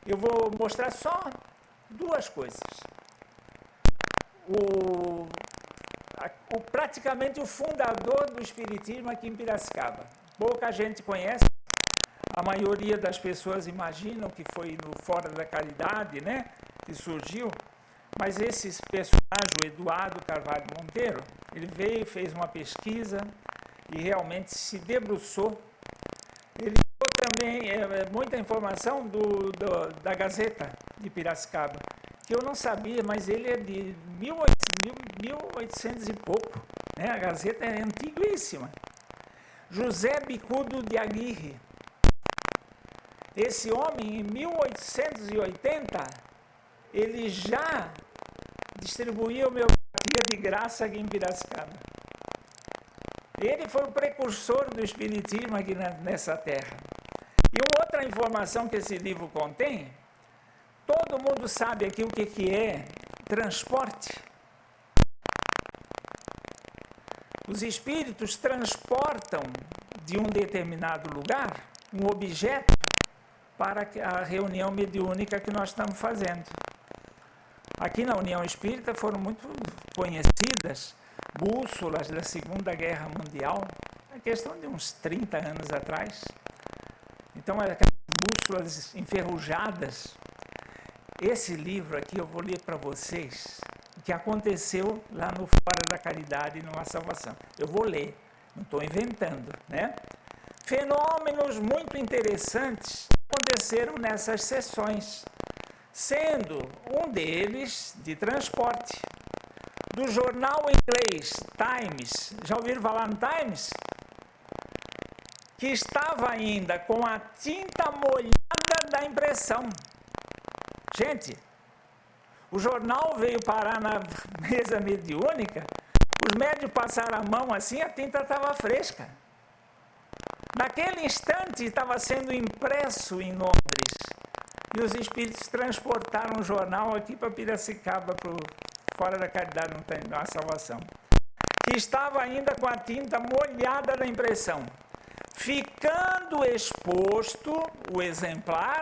eu vou mostrar só duas coisas. Praticamente o fundador do Espiritismo aqui em Piracicaba. Pouca gente conhece. A maioria das pessoas imaginam que foi no Fora da Caridade, né, que surgiu, mas esse personagem, o Eduardo Carvalho Monteiro, ele veio, fez uma pesquisa e realmente se debruçou. Ele deu também muita informação da Gazeta de Piracicaba, que eu não sabia, mas ele é de 1800 e pouco, né? A Gazeta é antiguíssima. José Bicudo de Aguirre. Esse homem, em 1880, ele já distribuía homeopatia de graça aqui em Piracicaba. Ele foi o precursor do espiritismo aqui nessa terra. E outra informação que esse livro contém, todo mundo sabe aqui o que é transporte. Os espíritos transportam de um determinado lugar um objeto para a reunião mediúnica que nós estamos fazendo. Aqui na União Espírita foram muito conhecidas bússolas da Segunda Guerra Mundial, a questão de uns 30 anos atrás. Então, aquelas bússolas enferrujadas. Esse livro aqui eu vou ler para vocês o que aconteceu lá no Fora da Caridade e numa Salvação. Eu vou ler, não estou inventando, né? Fenômenos muito interessantes aconteceram nessas sessões, sendo um deles de transporte. Do jornal inglês Times, já ouviram falar no Times? Que estava ainda com a tinta molhada da impressão. Gente, o jornal veio parar na mesa mediúnica, os médios passaram a mão assim, a tinta estava fresca. Naquele instante estava sendo impresso em Londres e os espíritos transportaram o jornal aqui para Piracicaba, para o Fora da Caridade, não há salvação. Que estava ainda com a tinta molhada da impressão, ficando exposto o exemplar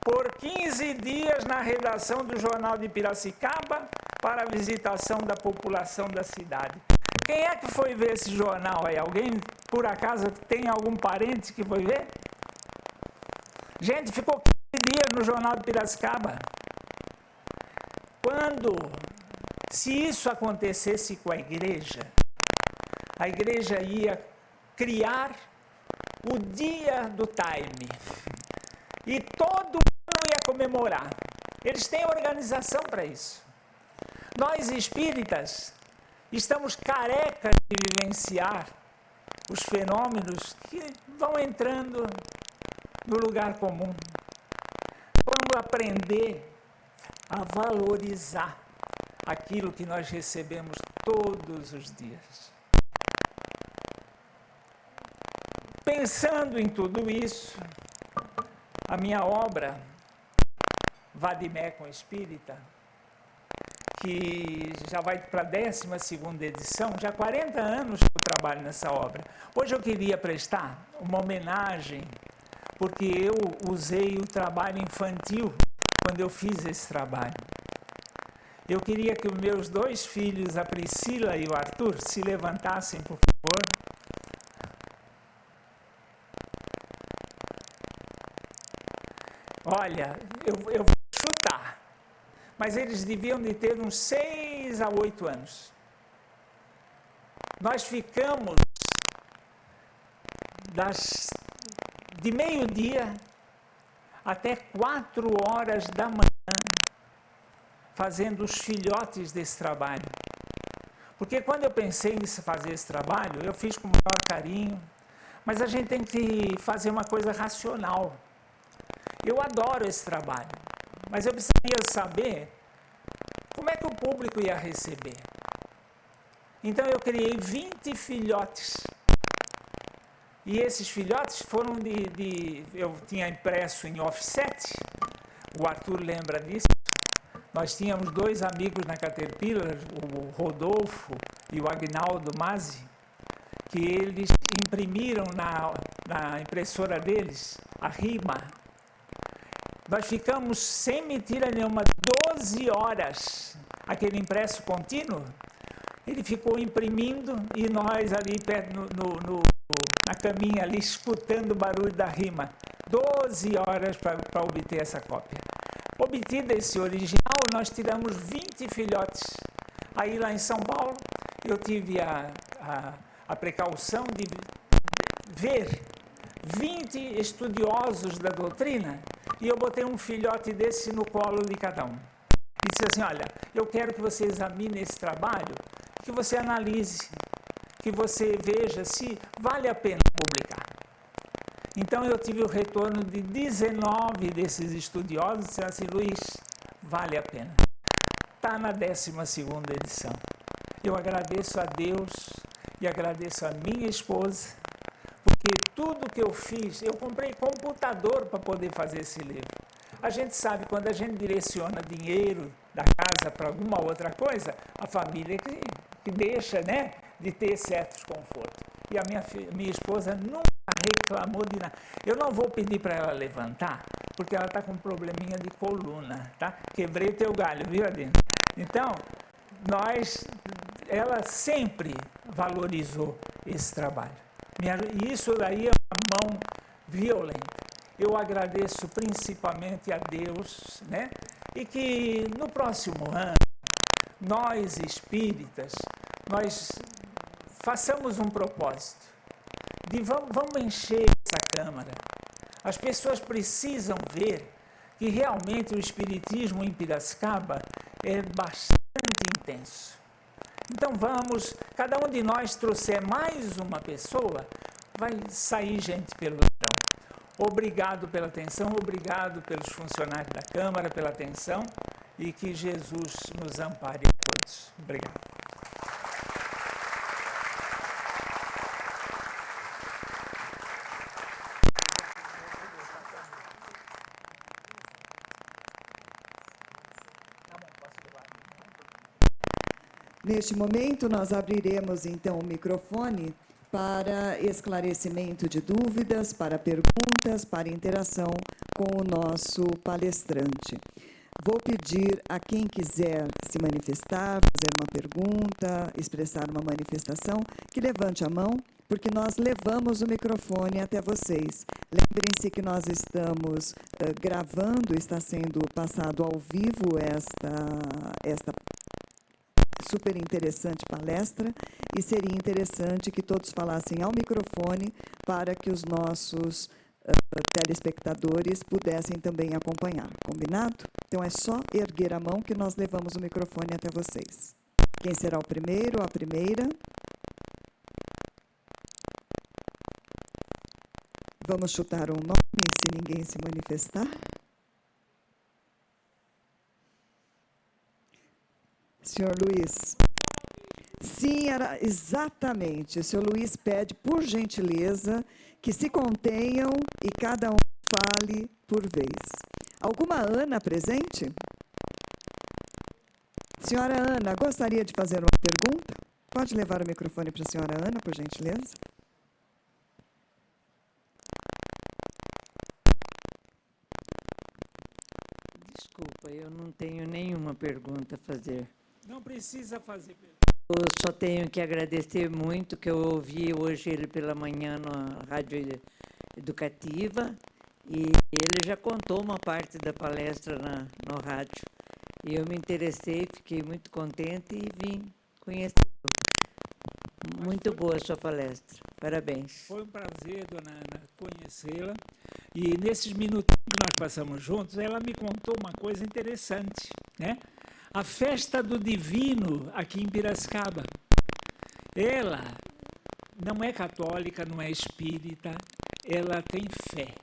por 15 dias na redação do Jornal de Piracicaba para a visitação da população da cidade. Quem é que foi ver esse jornal aí? Alguém, por acaso, tem algum parente que foi ver? Gente, ficou 15 dias no Jornal de Piracicaba. Se isso acontecesse com a igreja ia criar o dia do Time. E todo mundo ia comemorar. Eles têm organização para isso. Nós espíritas estamos carecas de vivenciar os fenômenos que vão entrando no lugar comum. Vamos aprender a valorizar aquilo que nós recebemos todos os dias. Pensando em tudo isso, a minha obra, Vadimé com Espírita, que já vai para a 12ª edição, já há 40 anos que eu trabalho nessa obra. Hoje eu queria prestar uma homenagem porque eu usei o trabalho infantil quando eu fiz esse trabalho. Eu queria que os meus 2 filhos, a Priscila e o Arthur, se levantassem, por favor. Olha, eu vou chutar, mas eles deviam de ter uns 6 a 8 anos. Nós ficamos de meio-dia até 4 horas da manhã fazendo os filhotes desse trabalho. Porque quando eu pensei em fazer esse trabalho, eu fiz com o maior carinho, mas a gente tem que fazer uma coisa racional. Eu adoro esse trabalho, mas eu precisaria saber como é que o público ia receber. Então eu criei 20 filhotes. E esses filhotes foram eu tinha impresso em offset, o Arthur lembra disso. Nós tínhamos 2 amigos na Caterpillar, o Rodolfo e o Agnaldo Mazzi, que eles imprimiram na impressora deles a rima. Nós ficamos, sem mentira nenhuma, 12 horas, aquele impresso contínuo. Ele ficou imprimindo e nós ali perto na caminha, ali escutando o barulho da rima. 12 horas para obter essa cópia. Obtida esse original, nós tiramos 20 filhotes. Aí lá em São Paulo, eu tive a precaução de ver 20 estudiosos da doutrina e eu botei um filhote desse no colo de cada um. E disse assim, olha, eu quero que você examine esse trabalho, que você analise, que você veja se vale a pena publicar. Então eu tive o retorno de 19 desses estudiosos e disseram assim, Luiz, vale a pena. Está na 12ª edição. Eu agradeço a Deus e agradeço a minha esposa, porque tudo que eu fiz, eu comprei computador para poder fazer esse livro. A gente sabe, quando a gente direciona dinheiro da casa para alguma outra coisa, a família que deixa, né, de ter certos confortos. E a minha esposa nunca reclamou de nada. Eu não vou pedir para ela levantar, porque ela está com um probleminha de coluna, tá? Quebrei teu galho, viu, Adina? Então, ela sempre valorizou esse trabalho. E isso daí é uma mão violenta. Eu agradeço principalmente a Deus, né? E que no próximo ano, nós espíritas, nós façamos um propósito de vamos encher essa Câmara. As pessoas precisam ver que realmente o espiritismo em Piracicaba é bastante intenso. Então vamos, cada um de nós trouxer mais uma pessoa, vai sair gente pelo ladrão. Obrigado pela atenção, obrigado pelos funcionários da Câmara, pela atenção e que Jesus nos ampare a todos. Obrigado. Neste momento, nós abriremos, então, o microfone para esclarecimento de dúvidas, para perguntas, para interação com o nosso palestrante. Vou pedir a quem quiser se manifestar, fazer uma pergunta, expressar uma manifestação, que levante a mão, porque nós levamos o microfone até vocês. Lembrem-se que nós estamos gravando, está sendo passado ao vivo esta super interessante palestra e seria interessante que todos falassem ao microfone para que os nossos telespectadores pudessem também acompanhar. Combinado? Então é só erguer a mão que nós levamos o microfone até vocês. Quem será o primeiro ou a primeira? Vamos chutar um nome se ninguém se manifestar? Senhor Luiz. Sim, era exatamente. O senhor Luiz pede, por gentileza, que se contenham e cada um fale por vez. Alguma Ana presente? Senhora Ana, gostaria de fazer uma pergunta? Pode levar o microfone para a senhora Ana, por gentileza? Desculpa, eu não tenho nenhuma pergunta a fazer. Não precisa fazer pergunta. Eu só tenho que agradecer muito, que eu ouvi hoje ele pela manhã na Rádio Educativa, e ele já contou uma parte da palestra no rádio. E eu me interessei, fiquei muito contente e vim conhecê-lo. Muito boa a sua palestra. Parabéns. Foi um prazer, dona Ana, conhecê-la. E nesses minutinhos que nós passamos juntos, ela me contou uma coisa interessante, né? A festa do Divino aqui em Piracicaba. Ela não é católica, não é espírita, ela tem fé.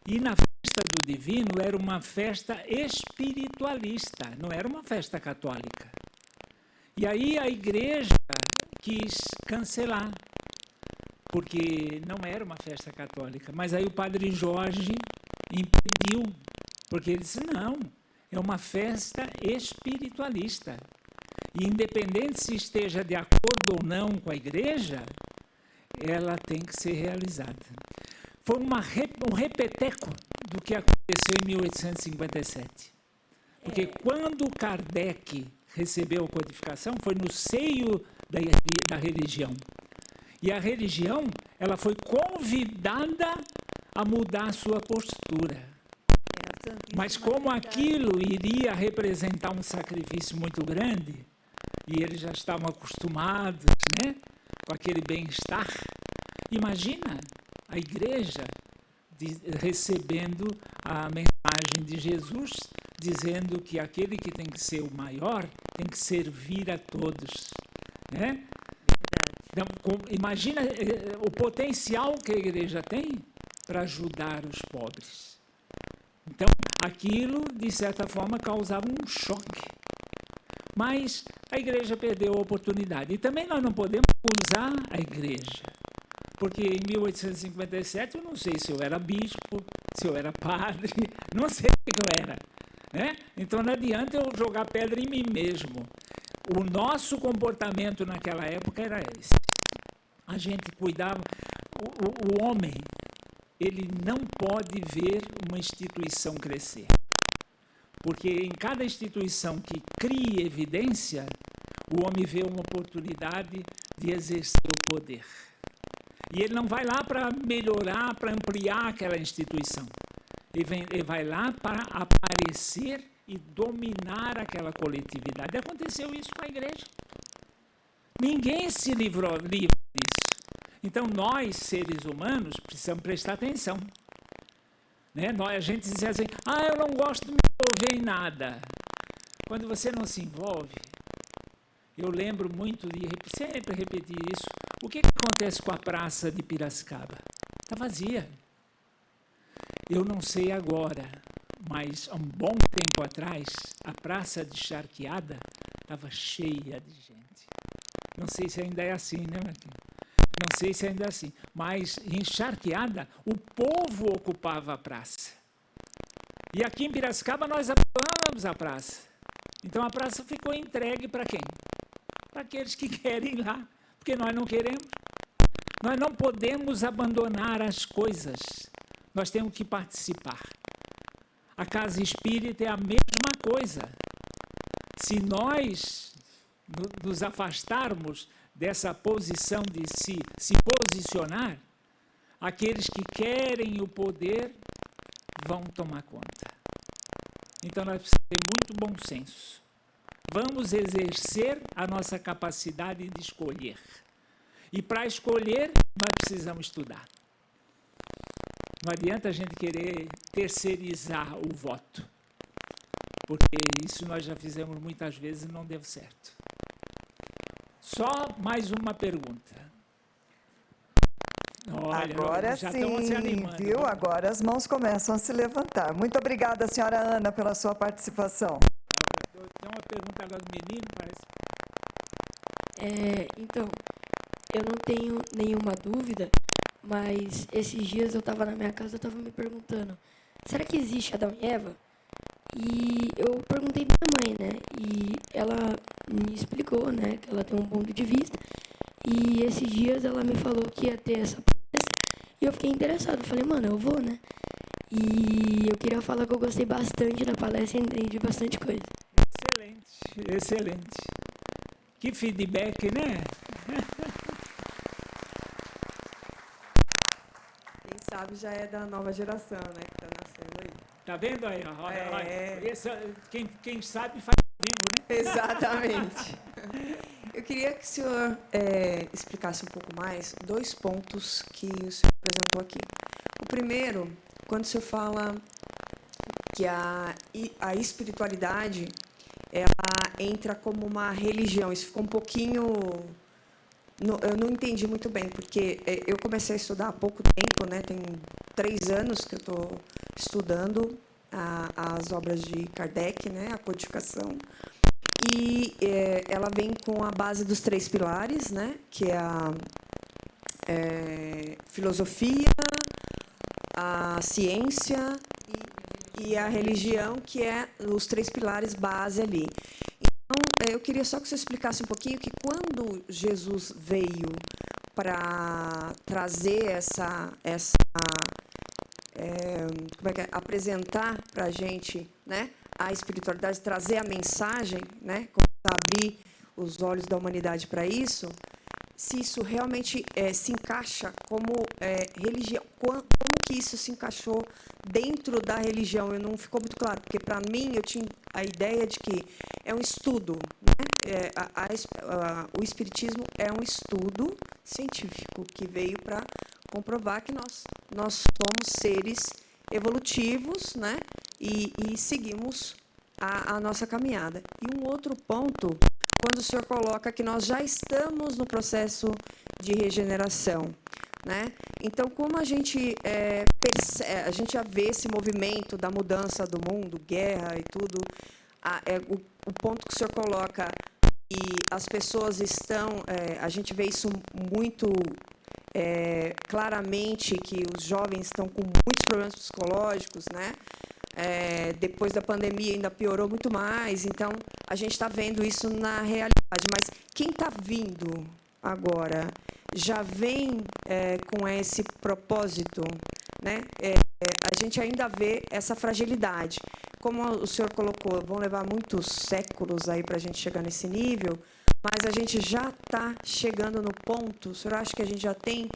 E na festa do Divino era uma festa espiritualista, não era uma festa católica. E aí a igreja quis cancelar, porque não era uma festa católica. Mas aí o padre Jorge impediu, porque ele disse, não, é uma festa espiritualista. E independente se esteja de acordo ou não com a igreja, ela tem que ser realizada. Foi um repeteco do que aconteceu em 1857. Porque quando Kardec recebeu a codificação, foi no seio da religião. E a religião, ela foi convidada a mudar a sua postura. Mas como aquilo iria representar um sacrifício muito grande, e eles já estavam acostumados, né, com aquele bem-estar, imagina a igreja recebendo a mensagem de Jesus, dizendo que aquele que tem que ser o maior tem que servir a todos, né? Então, imagina o potencial que a igreja tem para ajudar os pobres. Então, aquilo, de certa forma, causava um choque. Mas a igreja perdeu a oportunidade. E também nós não podemos usar a igreja. Porque em 1857, eu não sei se eu era bispo, se eu era padre, não sei o que eu era. Né? Então, não adianta eu jogar pedra em mim mesmo. O nosso comportamento naquela época era esse. A gente cuidava. O homem, ele não pode ver uma instituição crescer. Porque em cada instituição que cria evidência, o homem vê uma oportunidade de exercer o poder. E ele não vai lá para melhorar, para ampliar aquela instituição. Ele vai lá para aparecer e dominar aquela coletividade. Aconteceu isso com a igreja. Ninguém se livra disso. Então, nós, seres humanos, precisamos prestar atenção. Né? A gente diz assim, eu não gosto de me envolver em nada. Quando você não se envolve, eu lembro muito de sempre repetir isso. O que acontece com a praça de Piracicaba? Está vazia. Eu não sei agora, mas há um bom tempo atrás, a praça de Charqueada estava cheia de gente. Não sei se ainda é assim, né, Marquinhos? Não sei se ainda é assim. Mas em Charqueada, o povo ocupava a praça. E aqui em Piracicaba, nós abandonamos a praça. Então, a praça ficou entregue para quem? Para aqueles que querem ir lá. Porque nós não queremos. Nós não podemos abandonar as coisas. Nós temos que participar. A casa espírita é a mesma coisa. Se nós nos afastarmos dessa posição de se posicionar, aqueles que querem o poder vão tomar conta. Então, nós precisamos ter muito bom senso. Vamos exercer a nossa capacidade de escolher. E para escolher, nós precisamos estudar. Não adianta a gente querer terceirizar o voto, porque isso nós já fizemos muitas vezes e não deu certo. Só mais uma pergunta. Olha, agora já sim, estão se animando, viu? né? Agora as mãos começam a se levantar. Muito obrigada, senhora Ana, pela sua participação. Tem uma pergunta agora do menino, parece. Então, eu não tenho nenhuma dúvida, mas esses dias eu estava na minha casa, eu estava me perguntando, será que existe Adão e Eva? E eu perguntei pra minha mãe, né? E ela me explicou, né? Que ela tem um ponto de vista. E esses dias ela me falou que ia ter essa palestra. E eu fiquei interessado. Falei, mano, eu vou, né? E eu queria falar que eu gostei bastante da palestra e entendi bastante coisa. Excelente, excelente. Que feedback, né? Quem sabe já é da nova geração, né, que está nascendo aí. Tá vendo aí? Olha, É. olha. Quem sabe faz ao vivo, né? Exatamente. Eu queria que o senhor explicasse um pouco mais 2 pontos que o senhor apresentou aqui. O primeiro, quando o senhor fala que a espiritualidade ela entra como uma religião. Isso ficou um pouquinho... eu não entendi muito bem, porque eu comecei a estudar há pouco tempo, né? Tem 3 anos que eu estou estudando as obras de Kardec, né? A codificação. E ela vem com a base dos 3 pilares, né? Que é a filosofia, a ciência e a religião, que é os 3 pilares base ali. Então, eu queria só que você explicasse um pouquinho que quando Jesus veio para trazer apresentar para a gente, né, a espiritualidade, trazer a mensagem, né, abrir os olhos da humanidade para isso, se isso realmente se encaixa como religião, como que isso se encaixou dentro da religião, não ficou muito claro, porque para mim eu tinha a ideia de que é um estudo, né? O espiritismo é um estudo científico que veio para comprovar que nós somos seres evolutivos, né? E seguimos a nossa caminhada. E um outro ponto, quando o senhor coloca que nós já estamos no processo de regeneração, né? Então, como a gente a gente já vê esse movimento da mudança do mundo, guerra e tudo, o ponto que o senhor coloca, e as pessoas estão... a gente vê isso muito claramente, que os jovens estão com muitos problemas psicológicos, né? Depois da pandemia ainda piorou muito mais, então a gente está vendo isso na realidade. Mas quem está vindo agora já vem com esse propósito, né? A gente ainda vê essa fragilidade. Como o senhor colocou, vão levar muitos séculos aí para a gente chegar nesse nível, mas a gente já está chegando no ponto. O senhor acha que a gente já tem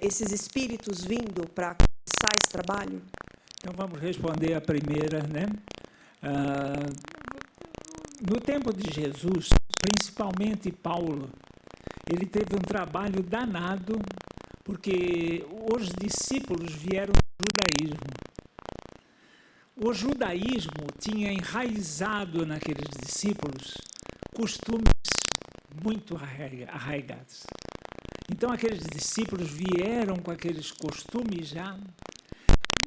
esses espíritos vindo para começar esse trabalho? Então, vamos responder a primeira, né? No tempo de Jesus, principalmente Paulo, ele teve um trabalho danado, porque os discípulos vieram do judaísmo. O judaísmo tinha enraizado naqueles discípulos costumes muito arraigados. Então, aqueles discípulos vieram com aqueles costumes já.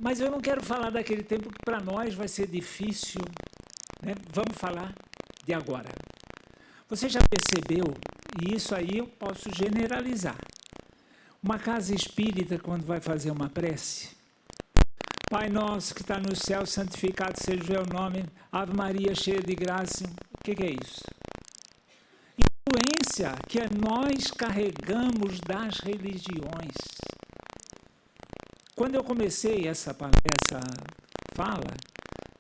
Mas eu não quero falar daquele tempo que para nós vai ser difícil, né? Vamos falar de agora. Você já percebeu, e isso aí eu posso generalizar, uma casa espírita, quando vai fazer uma prece, Pai nosso que está no céu, santificado seja o teu nome, Ave Maria cheia de graça, o que é isso? Influência que nós carregamos das religiões. Quando eu comecei essa fala,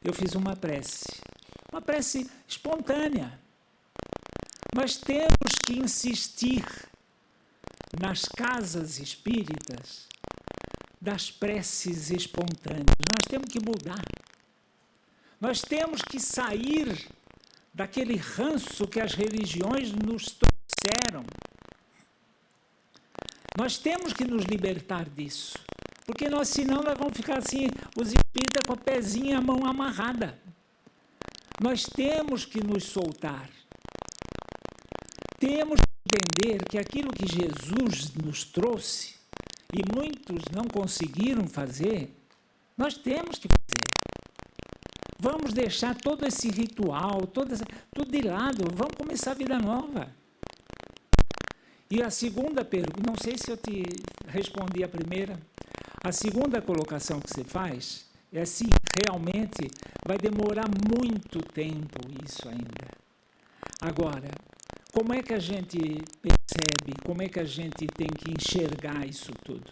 eu fiz uma prece espontânea. Nós temos que insistir nas casas espíritas das preces espontâneas. Nós temos que mudar. Nós temos que sair daquele ranço que as religiões nos trouxeram. Nós temos que nos libertar disso. Porque senão nós vamos ficar assim, os espíritas com o pezinho e a mão amarrada. Nós temos que nos soltar. Temos que entender que aquilo que Jesus nos trouxe, e muitos não conseguiram fazer, nós temos que fazer. Vamos deixar todo esse ritual, tudo de lado, vamos começar a vida nova. E a segunda pergunta, não sei se eu te respondi a primeira, a segunda colocação que você faz é assim, realmente vai demorar muito tempo isso ainda. Agora, como é que a gente percebe, como é que a gente tem que enxergar isso tudo?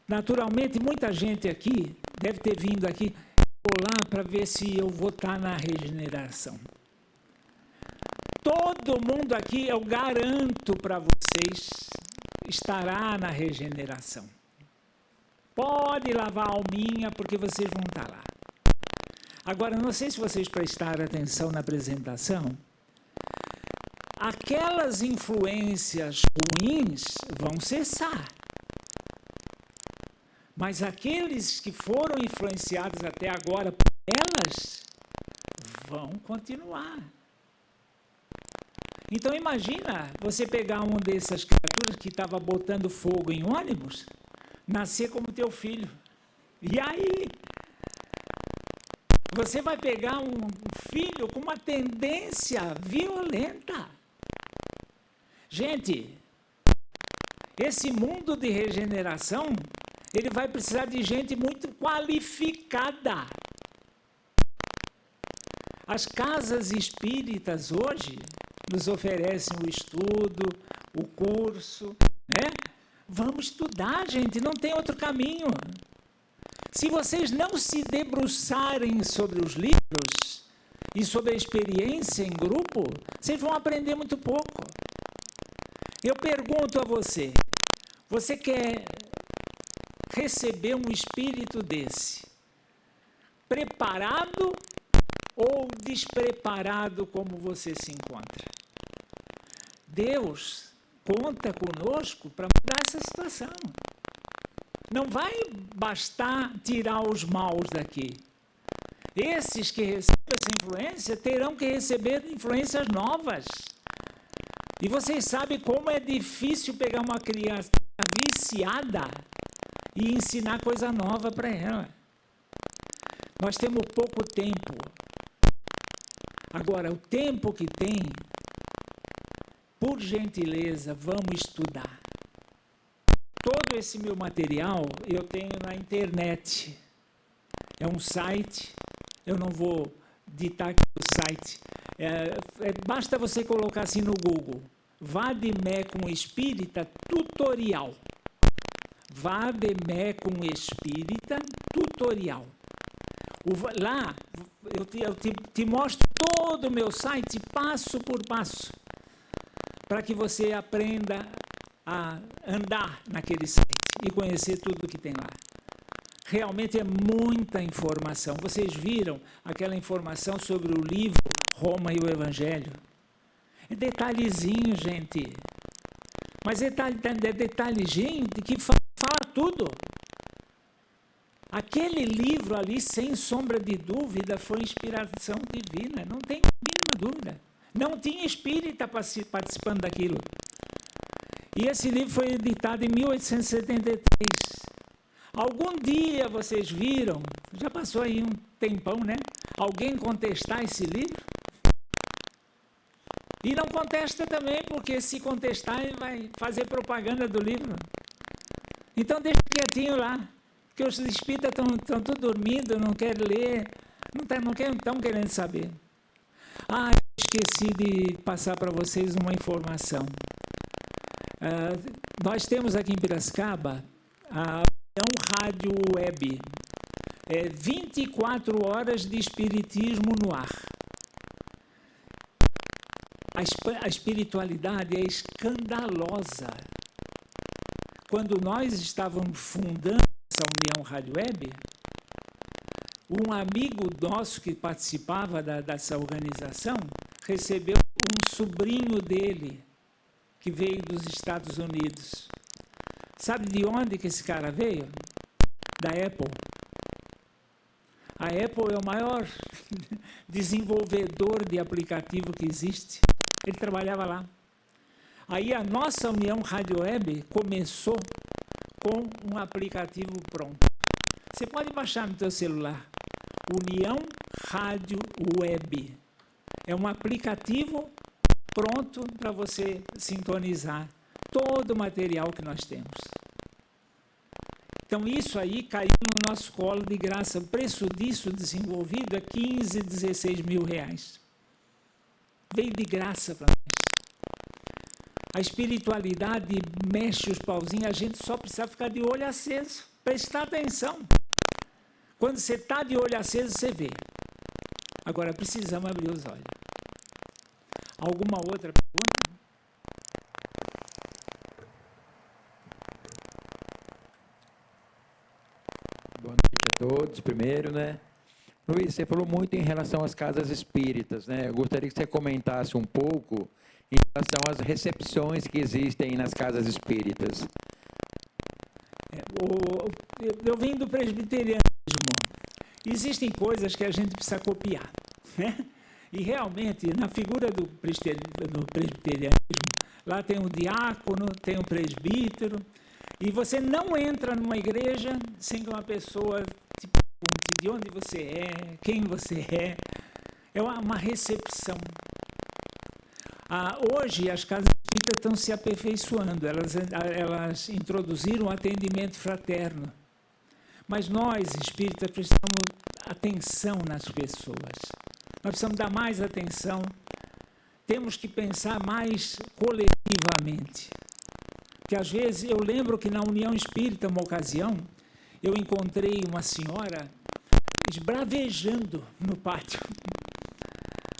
Naturalmente, muita gente aqui deve ter vindo aqui lá para ver se eu vou estar na regeneração. Todo mundo aqui, eu garanto para vocês, estará na regeneração. Pode lavar a alminha, porque vocês vão estar lá. Agora, não sei se vocês prestaram atenção na apresentação, aquelas influências ruins vão cessar. Mas aqueles que foram influenciados até agora por elas, vão continuar. Então, imagina você pegar uma dessas criaturas que estava botando fogo em ônibus, nascer como teu filho. E aí? Você vai pegar um filho com uma tendência violenta. Gente, esse mundo de regeneração, ele vai precisar de gente muito qualificada. As casas espíritas hoje nos oferecem o estudo, o curso, né? Vamos estudar, gente, não tem outro caminho. Se vocês não se debruçarem sobre os livros e sobre a experiência em grupo, vocês vão aprender muito pouco. Eu pergunto a você, você quer receber um espírito desse, preparado ou despreparado como você se encontra? Deus conta conosco para mudar essa situação. Não vai bastar tirar os maus daqui. Esses que recebem essa influência terão que receber influências novas. E vocês sabem como é difícil pegar uma criança viciada e ensinar coisa nova para ela. Nós temos pouco tempo. Agora, o tempo que tem, por gentileza, vamos estudar. Todo esse meu material eu tenho na internet. É um site, eu não vou ditar aqui o site. Basta você colocar assim no Google, Vademecum com Espírita Tutorial. Vademecum com Espírita Tutorial. Lá eu te mostro todo o meu site, passo por passo, para que você aprenda a andar naquele site e conhecer tudo que tem lá. Realmente é muita informação. Vocês viram aquela informação sobre o livro Roma e o Evangelho? É detalhezinho, gente. Mas é detalhezinho que fala tudo. Aquele livro ali, sem sombra de dúvida, foi inspiração divina. Não tem mínima dúvida. Não tinha espírita participando daquilo. E esse livro foi editado em 1873. Algum dia vocês viram, já passou aí um tempão, né? Alguém contestar esse livro? E não contesta também, porque se contestar, ele vai fazer propaganda do livro. Então deixa quietinho lá, porque os espíritas estão tudo dormindo, não querem ler, não estão querendo saber. Ah, eu esqueci de passar para vocês uma informação. Nós temos aqui em Piracicaba a União Rádio Web. 24 horas de espiritismo no ar. A espiritualidade é escandalosa. Quando nós estávamos fundando essa União Rádio Web, um amigo nosso que participava dessa organização recebeu um sobrinho dele, que veio dos Estados Unidos. Sabe de onde que esse cara veio? Da Apple. A Apple é o maior desenvolvedor de aplicativo que existe. Ele trabalhava lá. Aí a nossa União Rádio Web começou com um aplicativo pronto. Você pode baixar no teu celular. União Rádio Web. É um aplicativo pronto para você sintonizar todo o material que nós temos. Então, isso aí caiu no nosso colo de graça. O preço disso desenvolvido é 15, 16 mil reais. Veio de graça para nós. A espiritualidade mexe os pauzinhos, a gente só precisa ficar de olho aceso, prestar atenção. Quando você está de olho aceso, você vê. Agora, precisamos abrir os olhos. Alguma outra pergunta? Boa noite a todos, primeiro, né? Luiz, você falou muito em relação às casas espíritas, né? Eu gostaria que você comentasse um pouco em relação às recepções que existem nas casas espíritas. Eu venho do presbiterianismo. Existem coisas que a gente precisa copiar, né? E realmente, na figura do presbiterianismo, lá tem um diácono, tem um presbítero, e você não entra numa igreja sem que uma pessoa te pergunte de onde você é, quem você é. É uma recepção. Hoje, as casas espíritas estão se aperfeiçoando, elas introduziram o atendimento fraterno. Mas nós, espíritas, precisamos atenção nas pessoas. Nós precisamos dar mais atenção. Temos que pensar mais coletivamente. Porque, às vezes, eu lembro que na União Espírita, uma ocasião, eu encontrei uma senhora esbravejando no pátio.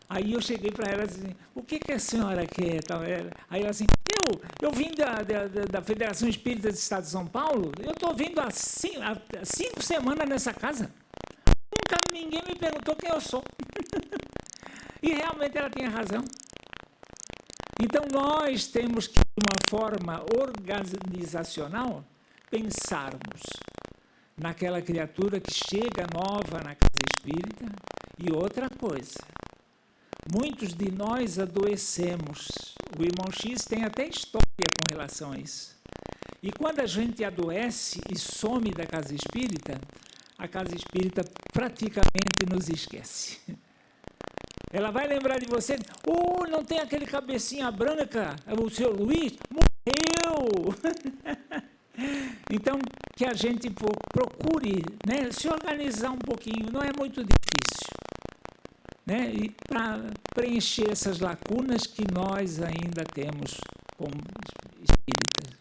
Aí eu cheguei para ela assim, o que a senhora quer? Aí ela assim, eu vim da Federação Espírita do Estado de São Paulo, eu estou vindo há 5 semanas nessa casa. Nunca ninguém me perguntou quem eu sou. E realmente ela tinha razão. Então nós temos que, de uma forma organizacional, pensarmos naquela criatura que chega nova na casa espírita. E outra coisa, muitos de nós adoecemos. O irmão X tem até história com relação a isso. E quando a gente adoece e some da casa espírita, a casa espírita praticamente nos esquece. Ela vai lembrar de você, não tem aquele cabecinha branca, o seu Luiz morreu. Então, que a gente procure, né, se organizar um pouquinho, não é muito difícil. Né, e para preencher essas lacunas que nós ainda temos como espíritas.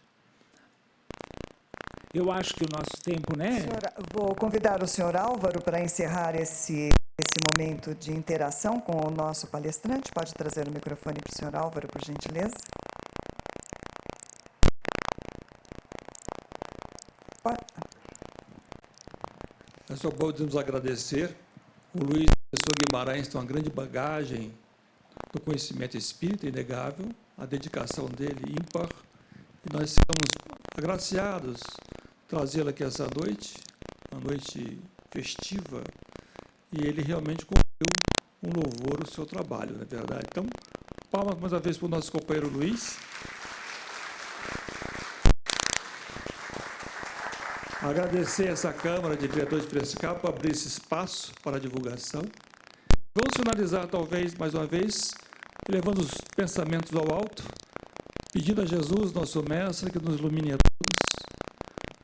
Eu acho que o nosso tempo, né? Senhora, vou convidar o senhor Álvaro para encerrar esse momento de interação com o nosso palestrante. Pode trazer o microfone para o senhor Álvaro, por gentileza. É só bom nos agradecer. O Luiz e o professor Guimarães tem uma grande bagagem do conhecimento espírita, inegável, a dedicação dele ímpar, e nós estamos agraciados trazê-lo aqui essa noite, uma noite festiva, e ele realmente cumpriu um louvor ao seu trabalho, não é verdade? Então, palmas mais uma vez para o nosso companheiro Luiz. Agradecer essa Câmara de Vereadores de Piracicaba por abrir esse espaço para a divulgação. Vamos finalizar, talvez, mais uma vez, elevando os pensamentos ao alto, pedindo a Jesus, nosso Mestre, que nos ilumine a todos,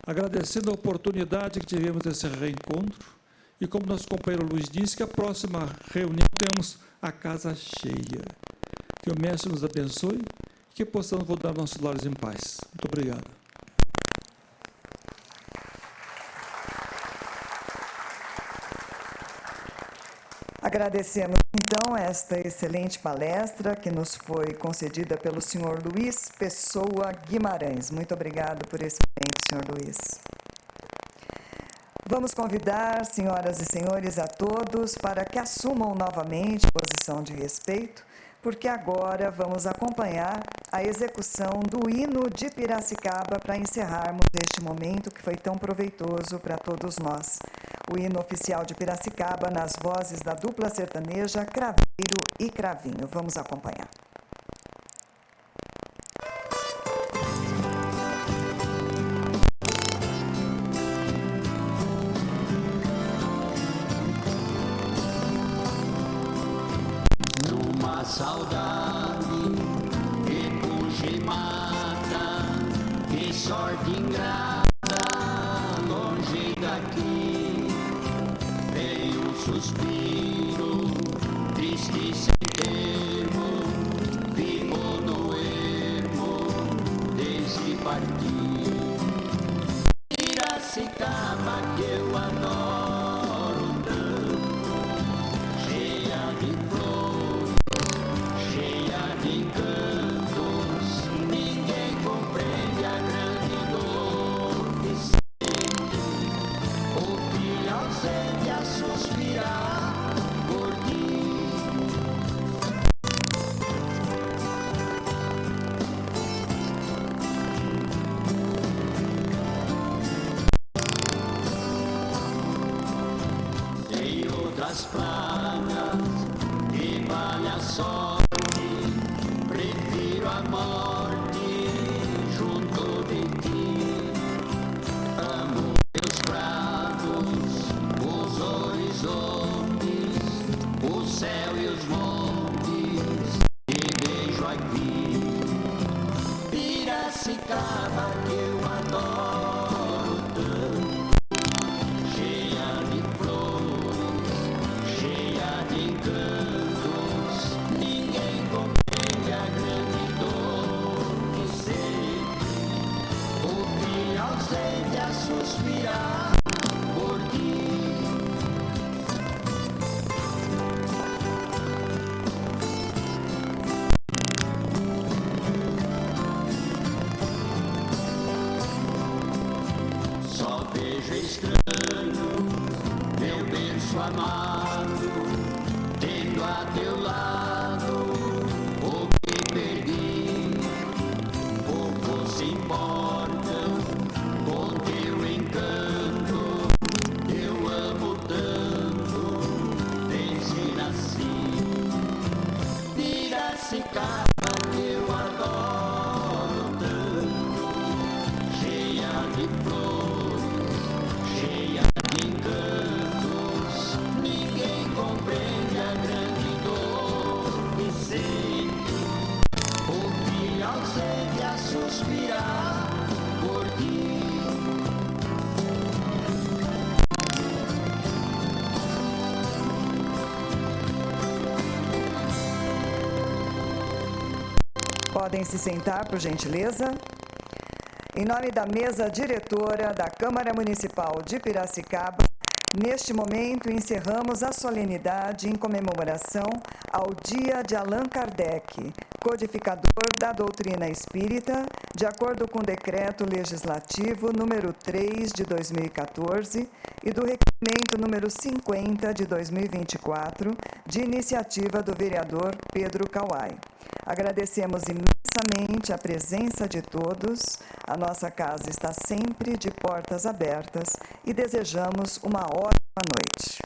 agradecendo a oportunidade que tivemos desse reencontro, e como nosso companheiro Luiz disse, que a próxima reunião tenhamos a casa cheia. Que o Mestre nos abençoe e que possamos voltar nossos lares em paz. Muito obrigado. Agradecemos, então, esta excelente palestra que nos foi concedida pelo senhor Luiz Pessoa Guimarães. Muito obrigado por esse momento, senhor Luiz. Vamos convidar, senhoras e senhores, a todos para que assumam novamente a posição de respeito, porque agora vamos acompanhar a execução do hino de Piracicaba para encerrarmos este momento que foi tão proveitoso para todos nós. O hino oficial de Piracicaba nas vozes da dupla sertaneja Craveiro e Cravinho. Vamos acompanhar. Numa saudade que puxa e mata, que sorte ingrata, longe daqui, veio um suspiro, triste sem termo, ficou no ermo, sorte, prefiro a morte junto de ti. Amo teus prados, os horizontes, o céu e os montes, e vejo aqui Piracicaba que eu adoro tanto, cheia de flores, cheia de encantos, ninguém compreende a grande dor que sei, o filho ausente a suspirar por ti. Só vejo estranho, meu berço amado, tendo a teu lado o que perdi. Poucos se importam com teu encanto, eu amo tanto desde nasci. Piracicaba que eu adoro tanto, cheia de flores, cheia de encantos, ninguém compreende a grande dor que sente, o filho ausente a suspirar por ti. Podem se sentar, por gentileza. Em nome da mesa diretora da Câmara Municipal de Piracicaba, neste momento encerramos a solenidade em comemoração ao Dia de Allan Kardec, codificador da doutrina espírita, de acordo com o Decreto Legislativo número 3 de 2014 e do Requerimento número 50 de 2024, de iniciativa do vereador Pedro Kawai. Agradecemos imensamente a presença de todos, a nossa casa está sempre de portas abertas e desejamos uma ótima noite.